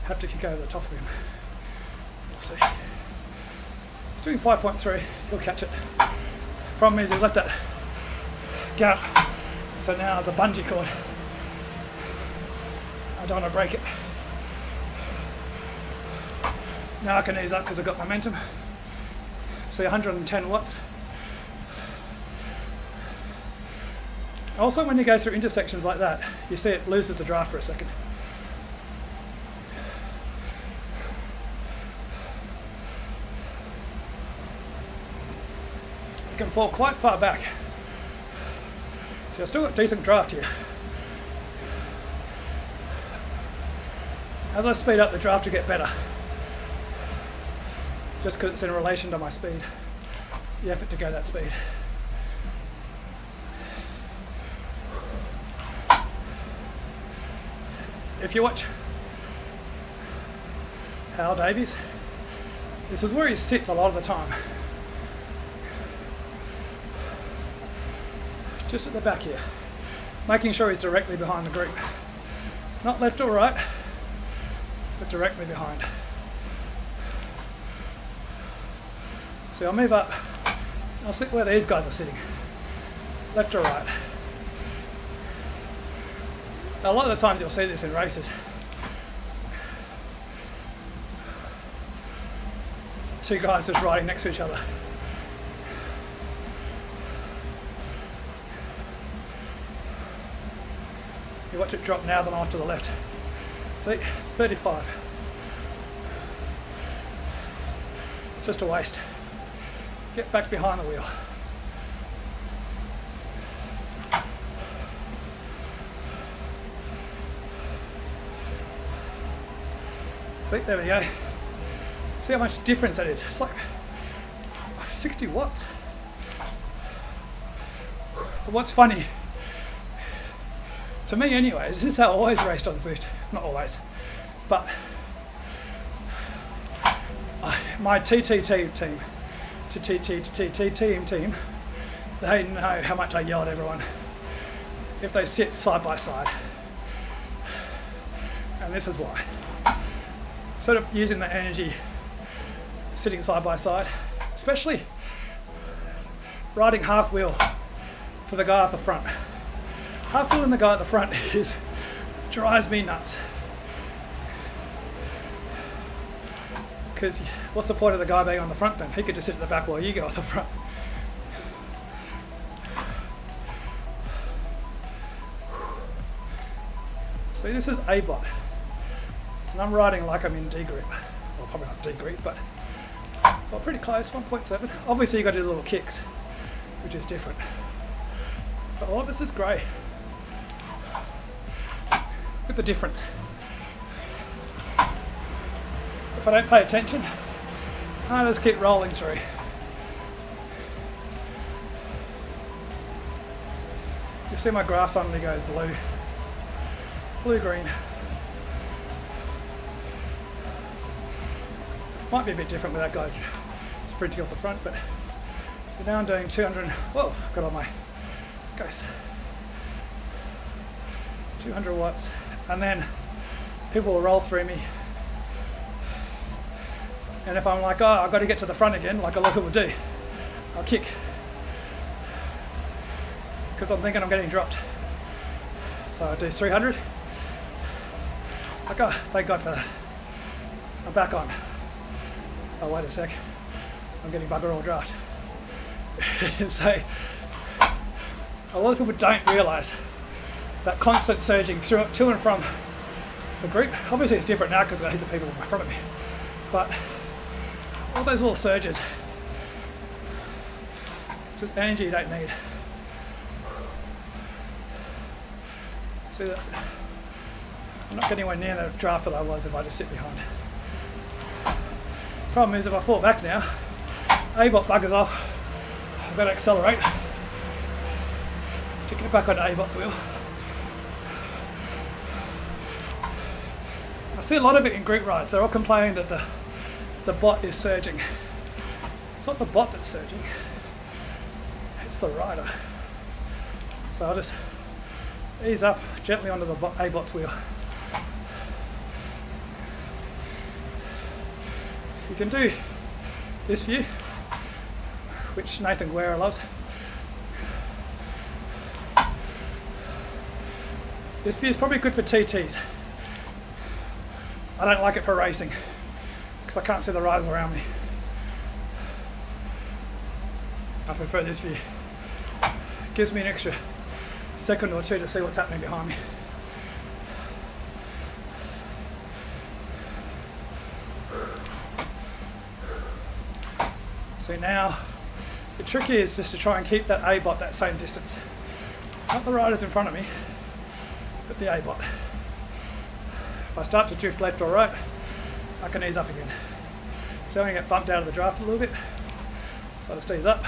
I'll have to kick over the top of him. We'll see. He's doing 5.3, he'll catch it. Problem is he's left that gap, so now there's a bungee cord. I don't want to break it. Now I can ease up because I've got momentum. See, 110 watts. Also, when you go through intersections like that, you see it loses the draft for a second. You can fall quite far back. See, I've still got decent draft here. As I speed up, the draft will get better. Just because it's in relation to my speed, the effort to go that speed. If you watch Hal Davies, this is where he sits a lot of the time. Just at the back here, making sure he's directly behind the group. Not left or right, but directly behind. See, I'll move up, I'll sit where these guys are sitting, left or right. A lot of the times you'll see this in races. Two guys just riding next to each other. You watch it drop now, then off to the left. See, 35. It's just a waste. Get back behind the wheel. See, there we go. See how much difference that is. It's like 60 watts. But what's funny, to me anyways, this is how I always raced on Zwift. Not always, but my TT team, they know how much I yell at everyone if they sit side by side. And this is why. Sort of using the energy sitting side by side, especially riding half wheel for the guy off the front. Half wheel and the guy at the front drives me nuts. Because what's the point of the guy being on the front then? He could just sit at the back while you go off the front. See, this is A bot. And I'm riding like I'm in D grip. Well, probably not D grip, but well, pretty close, 1.7. Obviously you got to do little kicks, which is different. But all of this is grey. Look at the difference. If I don't pay attention, I just keep rolling through. You see my graph suddenly goes blue. Blue-green. Might be a bit different with that guy sprinting off the front, but so now I'm doing 200. Whoa, got on my goes. 200 watts, and then people will roll through me. And if I'm like, oh, I've got to get to the front again, like a lot of people do, I'll kick. Because I'm thinking I'm getting dropped. So I do 300. Like, oh, thank God for that. I'm back on. Oh, wait a sec. I'm getting bugger all draft. So, a lot of people don't realise that constant surging through to and from the group. Obviously it's different now because I've got heaps of people in front of me. But all those little surges, it's just energy you don't need. See that? I'm not getting anywhere near the draft that I was if I just sit behind. Problem is if I fall back now, A-bot buggers off. I've got to accelerate to get back on A-bot's wheel. I see a lot of it in group rides. They're all complaining that the bot is surging. It's not the bot that's surging, it's the rider. So I'll just ease up gently onto the A-bot's wheel. You can do this view, which Nathan Guerra loves. This view is probably good for TTs. I don't like it for racing because I can't see the riders around me. I prefer this view. It gives me an extra second or two to see what's happening behind me. So now, the trick is just to try and keep that A-bot that same distance. Not the riders in front of me, but the A-bot. If I start to drift left or right, I can ease up again. So I'm going to get bumped out of the draft a little bit. So I'll just ease up.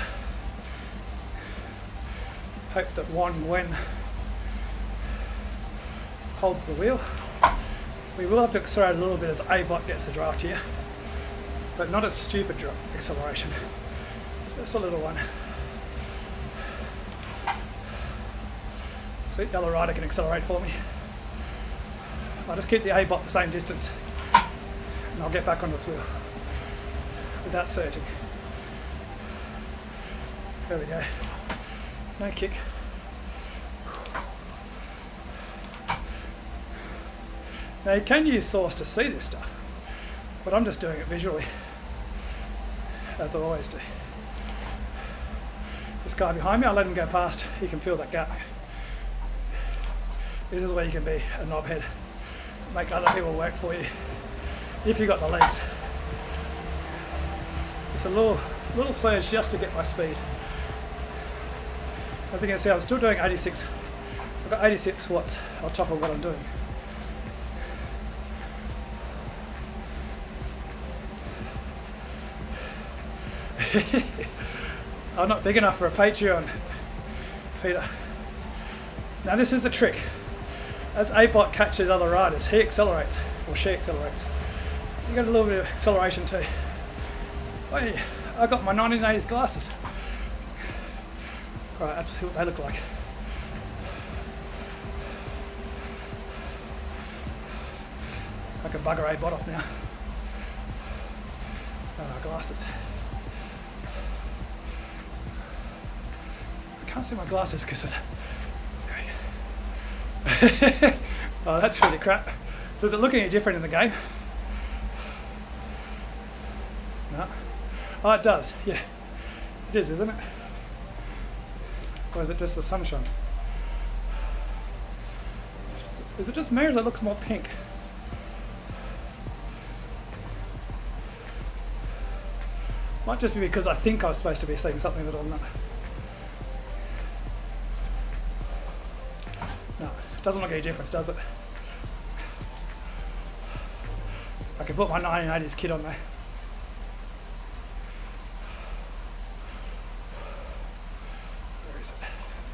Hope that Gwen holds the wheel. We will have to accelerate a little bit as A-bot gets the draft here. But not a stupid drop acceleration, just a little one. See, the other rider can accelerate for me. I'll just keep the A-bot the same distance and I'll get back on its wheel without surging. There we go. No kick. Now you can use source to see this stuff, but I'm just doing it visually, as I always do. This guy behind me, I'll let him go past, he can fill that gap. This is where you can be a knobhead, make other people work for you, if you've got the legs. It's a little surge just to get my speed. As you can see, I'm still doing 86. I've got 86 watts on top of what I'm doing. I'm not big enough for a Patreon, Peter. Now this is the trick. As A-Bot catches other riders, he accelerates, or she accelerates. You get a little bit of acceleration too. Hey, I got my 1980s glasses. Right, that's what they look like. I can bugger A-Bot off now. Glasses. I can't see my glasses because of that. Oh, that's really crap. Does it look any different in the game? No. Oh, it does. Yeah. It is, isn't it? Or is it just the sunshine? Is it just me or does it look more pink? Might just be because I think I'm supposed to be seeing something that I'm not. No, it doesn't look any difference, does it? I can put my 1980s kit on there. Where is it?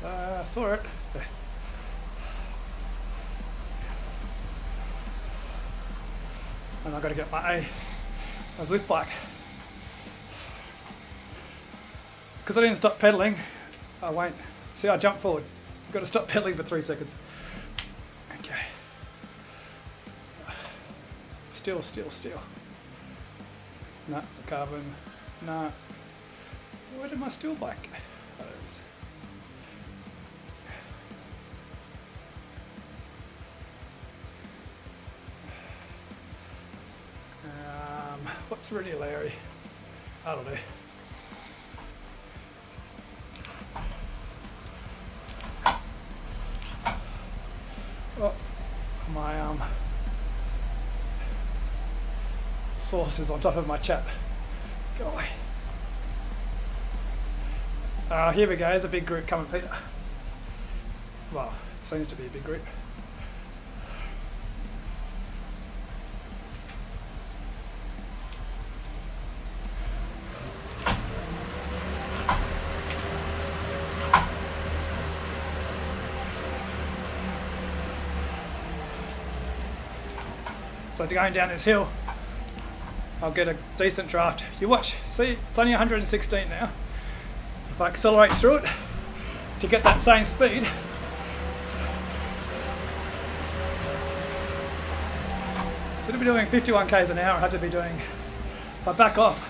I saw it. There. And I've got to get my Zwift bike. Because I didn't stop pedaling, I won't. See, I jumped forward. I've got to stop pedaling for 3 seconds. Okay. Still. No, it's a carbon. No. Where did my steel bike go? Oh, there it is. What's really Larry? I don't know. Oh, my source is on top of my chat. Go away. Here we go. There's a big group coming, Peter. Well, it seems to be a big group. So going down this hill, I'll get a decent draft. You watch, see, it's only 116 now. If I accelerate through it to get that same speed, instead of doing 51 k's an hour, I had to be doing, if I back off,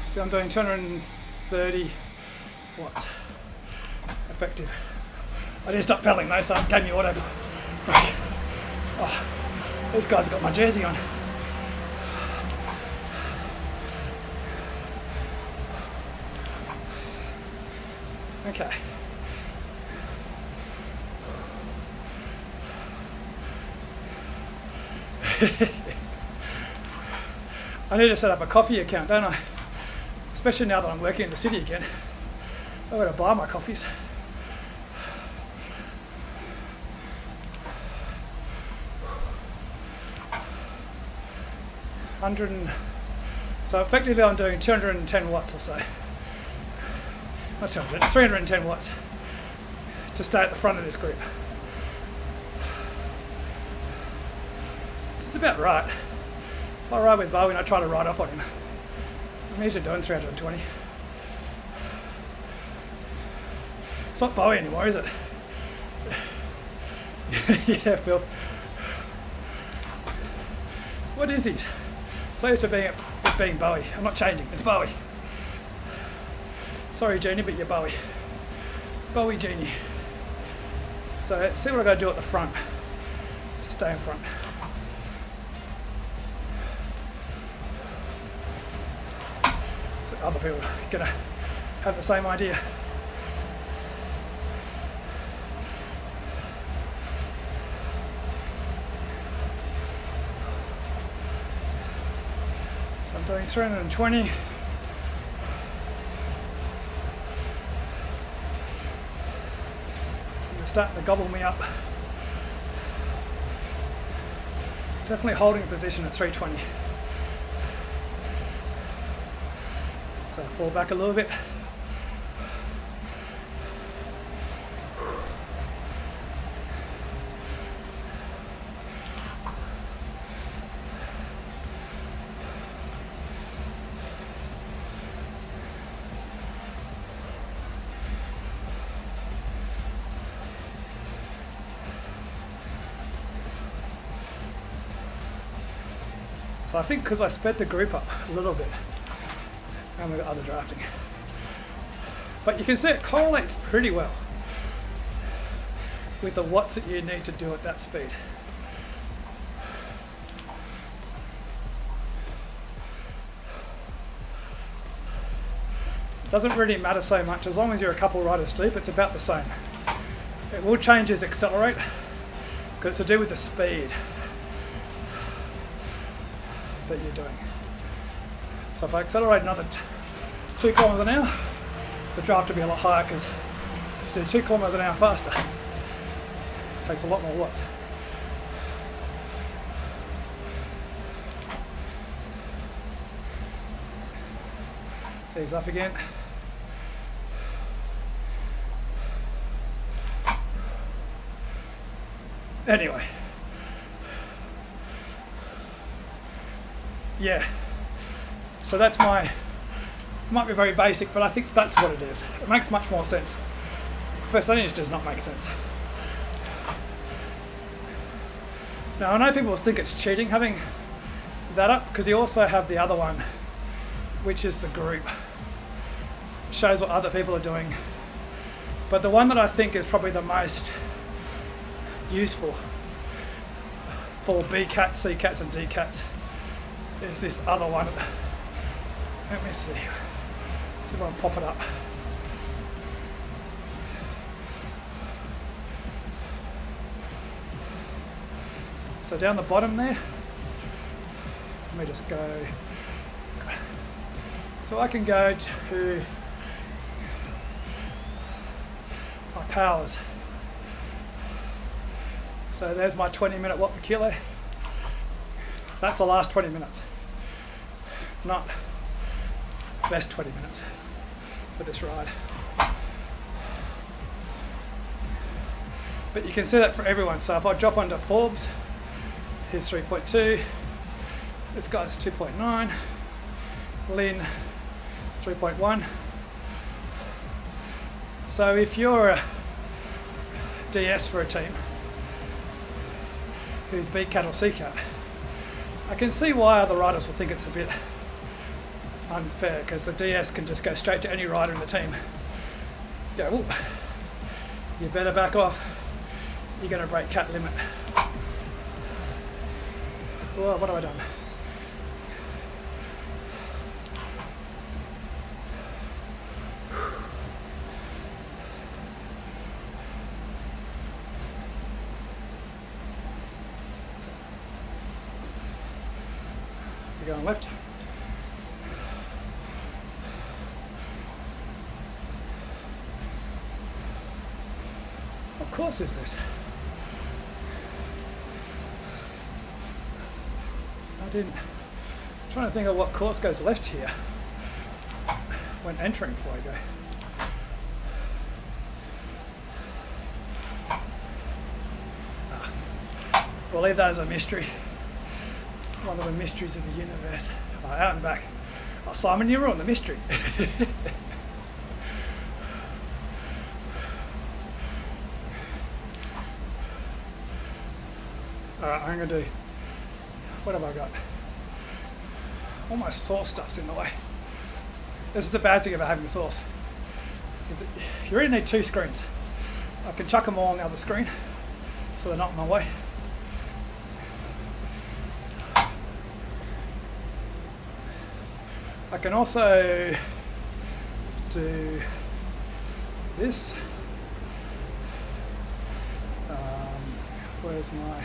see I'm doing 230 watts effective. I didn't stop pedaling though, so it gave me auto. Oh. These guys have got my jersey on. Okay. I need to set up a coffee account, don't I? Especially now that I'm working in the city again. I've got to buy my coffees. So effectively I'm doing 210 watts or so. Not 200, 310 watts to stay at the front of this group. This is about right. If I ride with Bowie and I try to ride off on him, I'm usually doing 320. It's not Bowie anymore, is it? Yeah, Phil. What is he? So used to being Bowie. I'm not changing, it's Bowie. Sorry, Genie, but you're Bowie. Bowie Genie. So see what I got to do at the front. Just stay in front. So other people are gonna have the same idea. So I'm doing 320. They're starting to gobble me up. Definitely holding a position at 320. So fall back a little bit. So I think because I sped the group up a little bit, and we've got other drafting. But you can see it correlates pretty well with the watts that you need to do at that speed. Doesn't really matter so much, as long as you're a couple riders deep, it's about the same. It will change as accelerate, because it's to do with the speed that you're doing. So if I accelerate another 2 kilometers an hour, the draft will be a lot higher, because to do 2 kilometers an hour faster takes a lot more watts. These up again. Anyway. Yeah, so that's might be very basic, but I think that's what it is. It makes much more sense. Percentage does not make sense. Now I know people think it's cheating having that up, because you also have the other one, which is the group. It shows what other people are doing. But the one that I think is probably the most useful for B cats, C cats and D cats is this other one. Let me see. See if I can pop it up. So down the bottom there, let me just go. So I can go to my powers. So there's my 20-minute watt per kilo. That's the last 20 minutes. Not best 20 minutes for this ride. But you can see that for everyone. So if I drop onto Forbes, here's 3.2. This guy's 2.9. Lynn, 3.1. So if you're a DS for a team who's B cat or C cat, I can see why other riders will think it's a bit unfair, because the DS can just go straight to any rider in the team. Go, whoop, you better back off. You're going to break cat limit. Whoa, what have I done? You're going left. What course is this? I'm trying to think of what course goes left here when entering before I go. We'll leave that as a mystery. One of the mysteries of the universe. Out and back. Oh, Simon, you ruined the mystery. Alright, I'm going to do... What have I got? All my sauce stuff's in the way. This is the bad thing about having sauce. Is that you really need 2 screens. I can chuck them all on the other screen so they're not in my way. I can also do this. Where's my...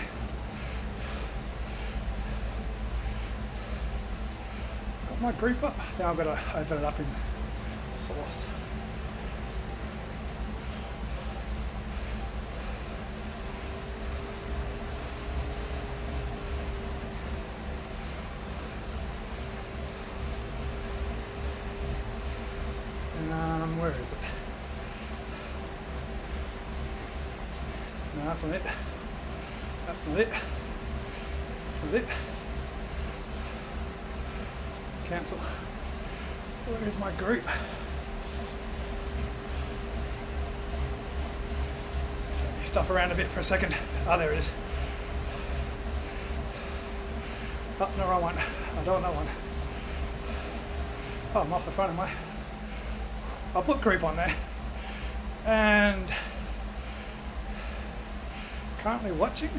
Got my group up? I think I've got to open it up in Source. Where is it? No, that's not it. That's not it. That's not it. Cancel. Where is my group? So stuff around a bit for a second. Ah, there it is. Oh, no, wrong one. I don't want that one. Oh, I'm off the front, am I? I'll put group on there. And currently watching?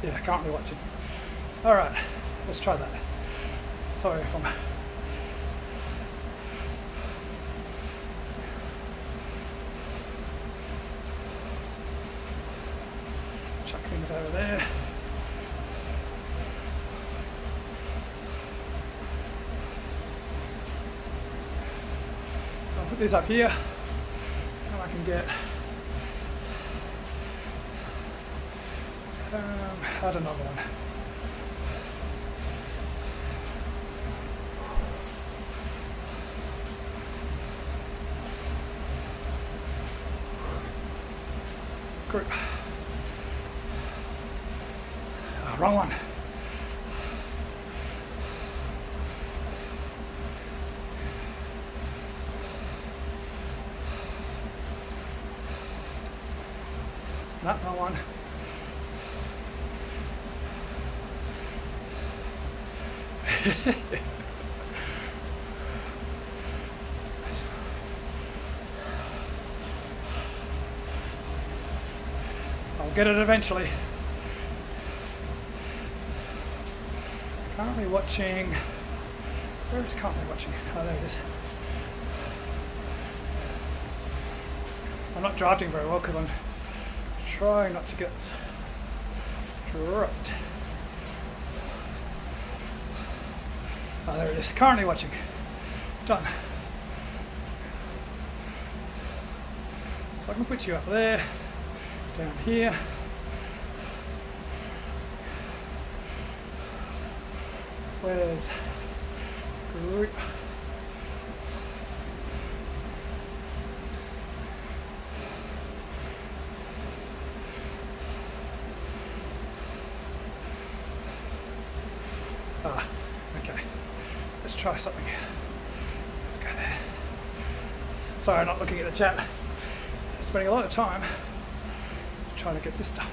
Yeah, currently watching. Alright, let's try that. Sorry if I'm... Chuck things over there. So I'll put these up here and I can get add another one. Group. Oh, wrong one. No, wrong one. I'll get it eventually. Currently watching. Where is currently watching? Oh, there it is. I'm not drafting very well because I'm trying not to get this dropped. Oh, there it is. Currently watching. Done. So I can put you up there, down here. Where's group? Ah, okay. Let's try something. Let's go there. Sorry, I'm not looking at the chat. Spending a lot of time trying to get this stuff.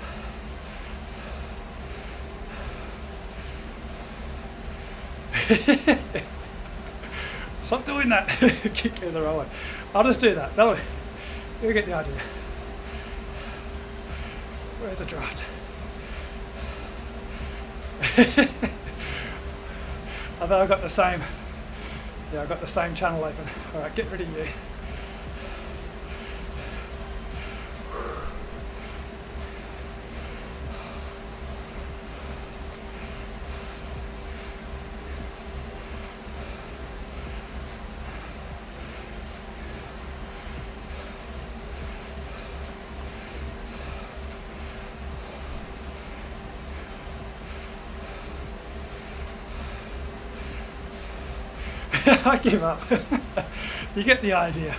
Stop doing that. Keep going the wrong way. I'll just do that. That'll, you'll get the idea. Where's the draft? I thought I got the same. Yeah, I got the same channel open. All right, get rid of you. I give up. You get the idea.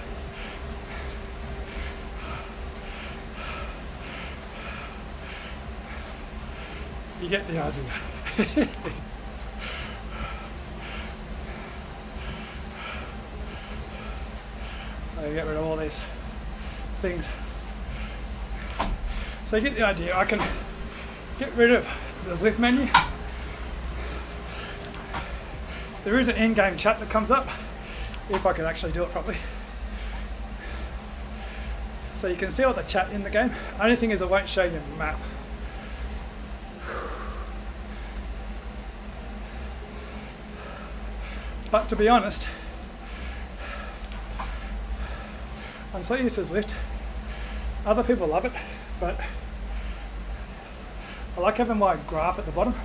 You get the idea. I get rid of all these things. So you get the idea. I can get rid of the Zwift menu. There is an in-game chat that comes up, if I can actually do it properly. So you can see all the chat in the game. Only thing is it won't show you a map. But to be honest, I'm so used to Zwift. Other people love it, but I like having my graph at the bottom.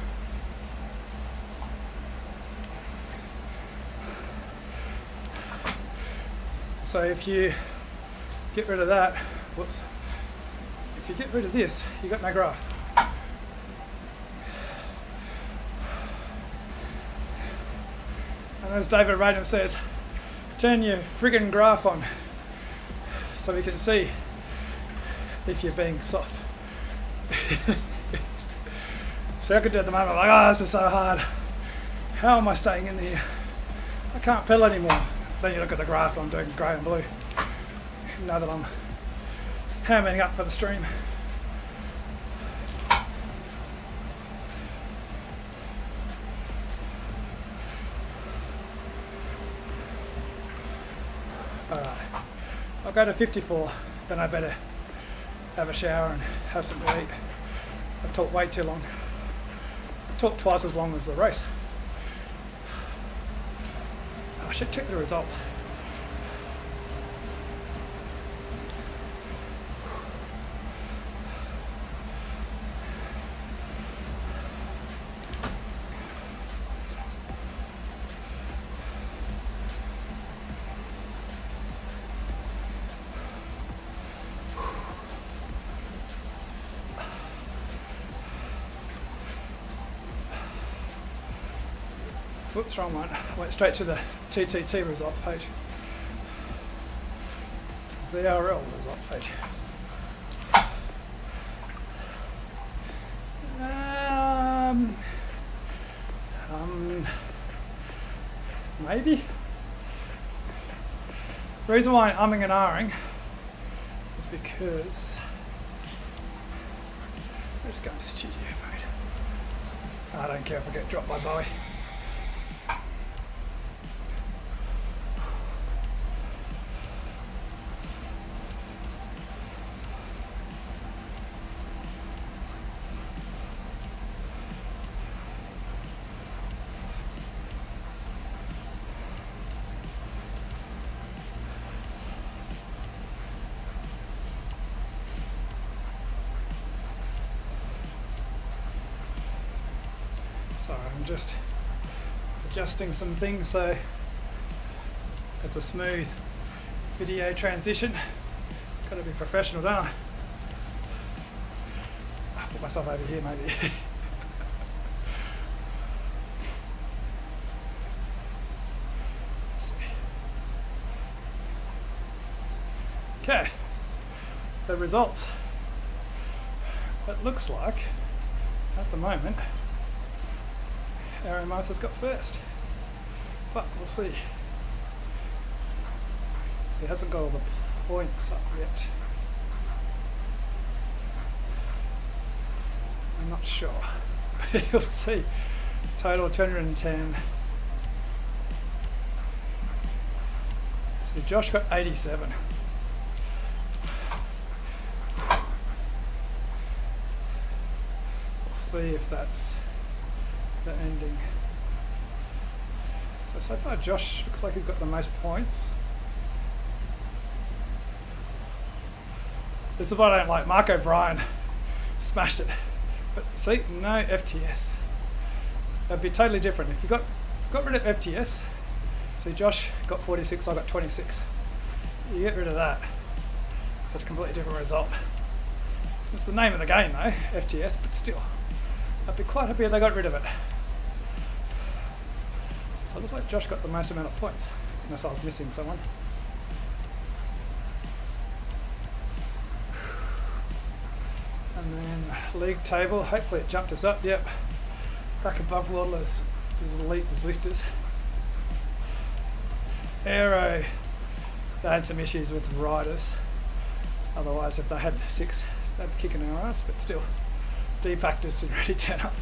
So if you get rid of that, whoops, if you get rid of this, you got no graph. And as David Radham says, turn your friggin' graph on so we can see if you're being soft. So I could do at the moment, like, oh, this is so hard. How am I staying in here? I can't pedal anymore. Then you look at the graph, I'm doing grey and blue. You know that I'm hammering up for the stream. Alright, I'll go to 54, then I better have a shower and have something to eat. I've talked way too long. I talked twice as long as the race. I should check the results. Whoops, wrong one. Went straight to the TTT results page. ZRL results page. Maybe. The reason why I'm umming and ahhing is because I'm just going to studio mode. I don't care if I get dropped by Bowie. Sorry, I'm just adjusting some things so it's a smooth video transition. Got to be professional, don't I? I'll put myself over here maybe. Let's see. Okay, so results. It looks like at the moment Aaron Master's got first, but we'll see. So he hasn't got all the points up yet. I'm not sure. You'll see. Total 210. So Josh got 87. We'll see if that's the ending. So far Josh looks like he's got the most points. This is what I don't like. Mark O'Brien smashed it. But see, no FTS. That'd be totally different. If you got rid of FTS, see Josh got 46, I got 26. You get rid of that, it's a completely different result. It's the name of the game though, FTS, but still. I'd be quite happy if they got rid of it. So it looks like Josh got the most amount of points, unless I was missing someone. And then league table, hopefully it jumped us up, yep. Back above Waddlers is elite Zwifters. Aero, they had some issues with the riders. Otherwise, if they had 6, they'd be kicking our ass, but still, D-Pactors didn't really turn up.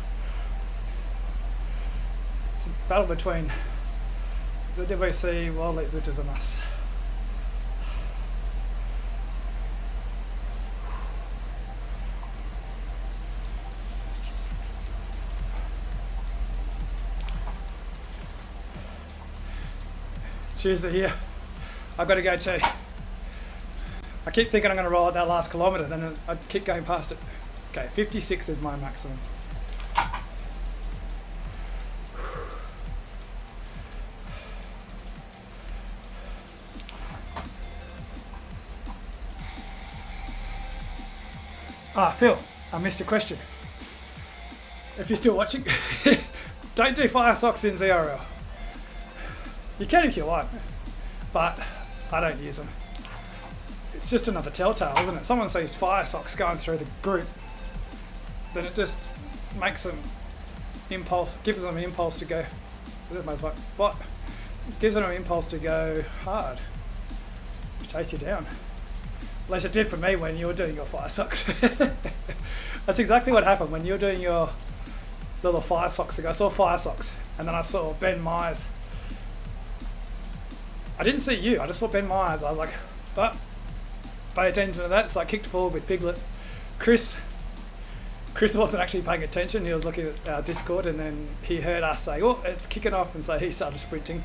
It's a battle between the WC, Wild Elite Zwifters and us. Shoes are here. I've got to go too. I keep thinking I'm going to roll at that last kilometre, then I keep going past it. Okay, 56 is my maximum. Ah, Phil, I missed a question. If you're still watching, don't do fire socks in ZRL. You can if you want, but I don't use them. It's just another telltale, isn't it? Someone sees fire socks going through the group, then it just makes them impulse, gives them an impulse to go. What? Gives them an impulse to go hard, chase you down. At least it did for me when you were doing your fire socks. That's exactly what happened when you were doing your little fire socks ago. I saw fire socks, and then I saw Ben Myers. I didn't see you, I just saw Ben Myers. I was like, but pay attention to that. So I kicked forward with Piglet. Chris wasn't actually paying attention. He was looking at our Discord, and then he heard us say, oh, it's kicking off, and so he started sprinting.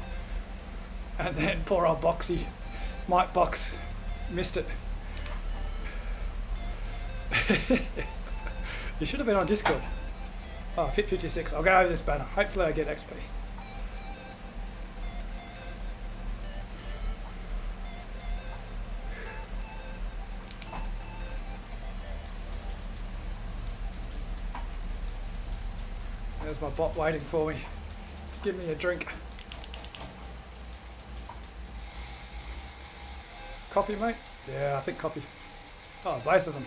And then poor old Boxy, Mike Box, missed it. You should have been on Discord. Oh, I've hit 56. I'll go over this banner. Hopefully I get XP. There's my bot waiting for me. Give me a drink. Coffee, mate? Yeah, I think coffee. Oh, both of them.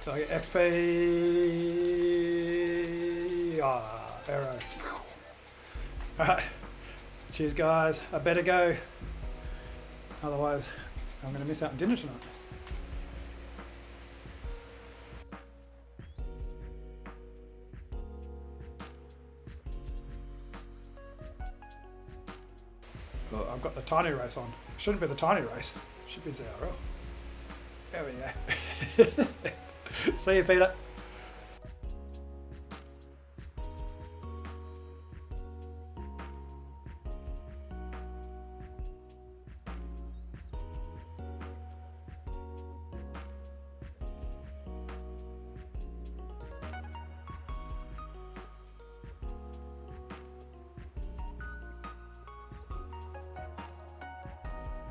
So I get XP. Ah, arrow. Alright. Cheers, guys. I better go. Otherwise, I'm going to miss out on dinner tonight. Oh, I've got the tiny race on. Shouldn't be the tiny race. Should be ZRL. There we go. See you, Peter.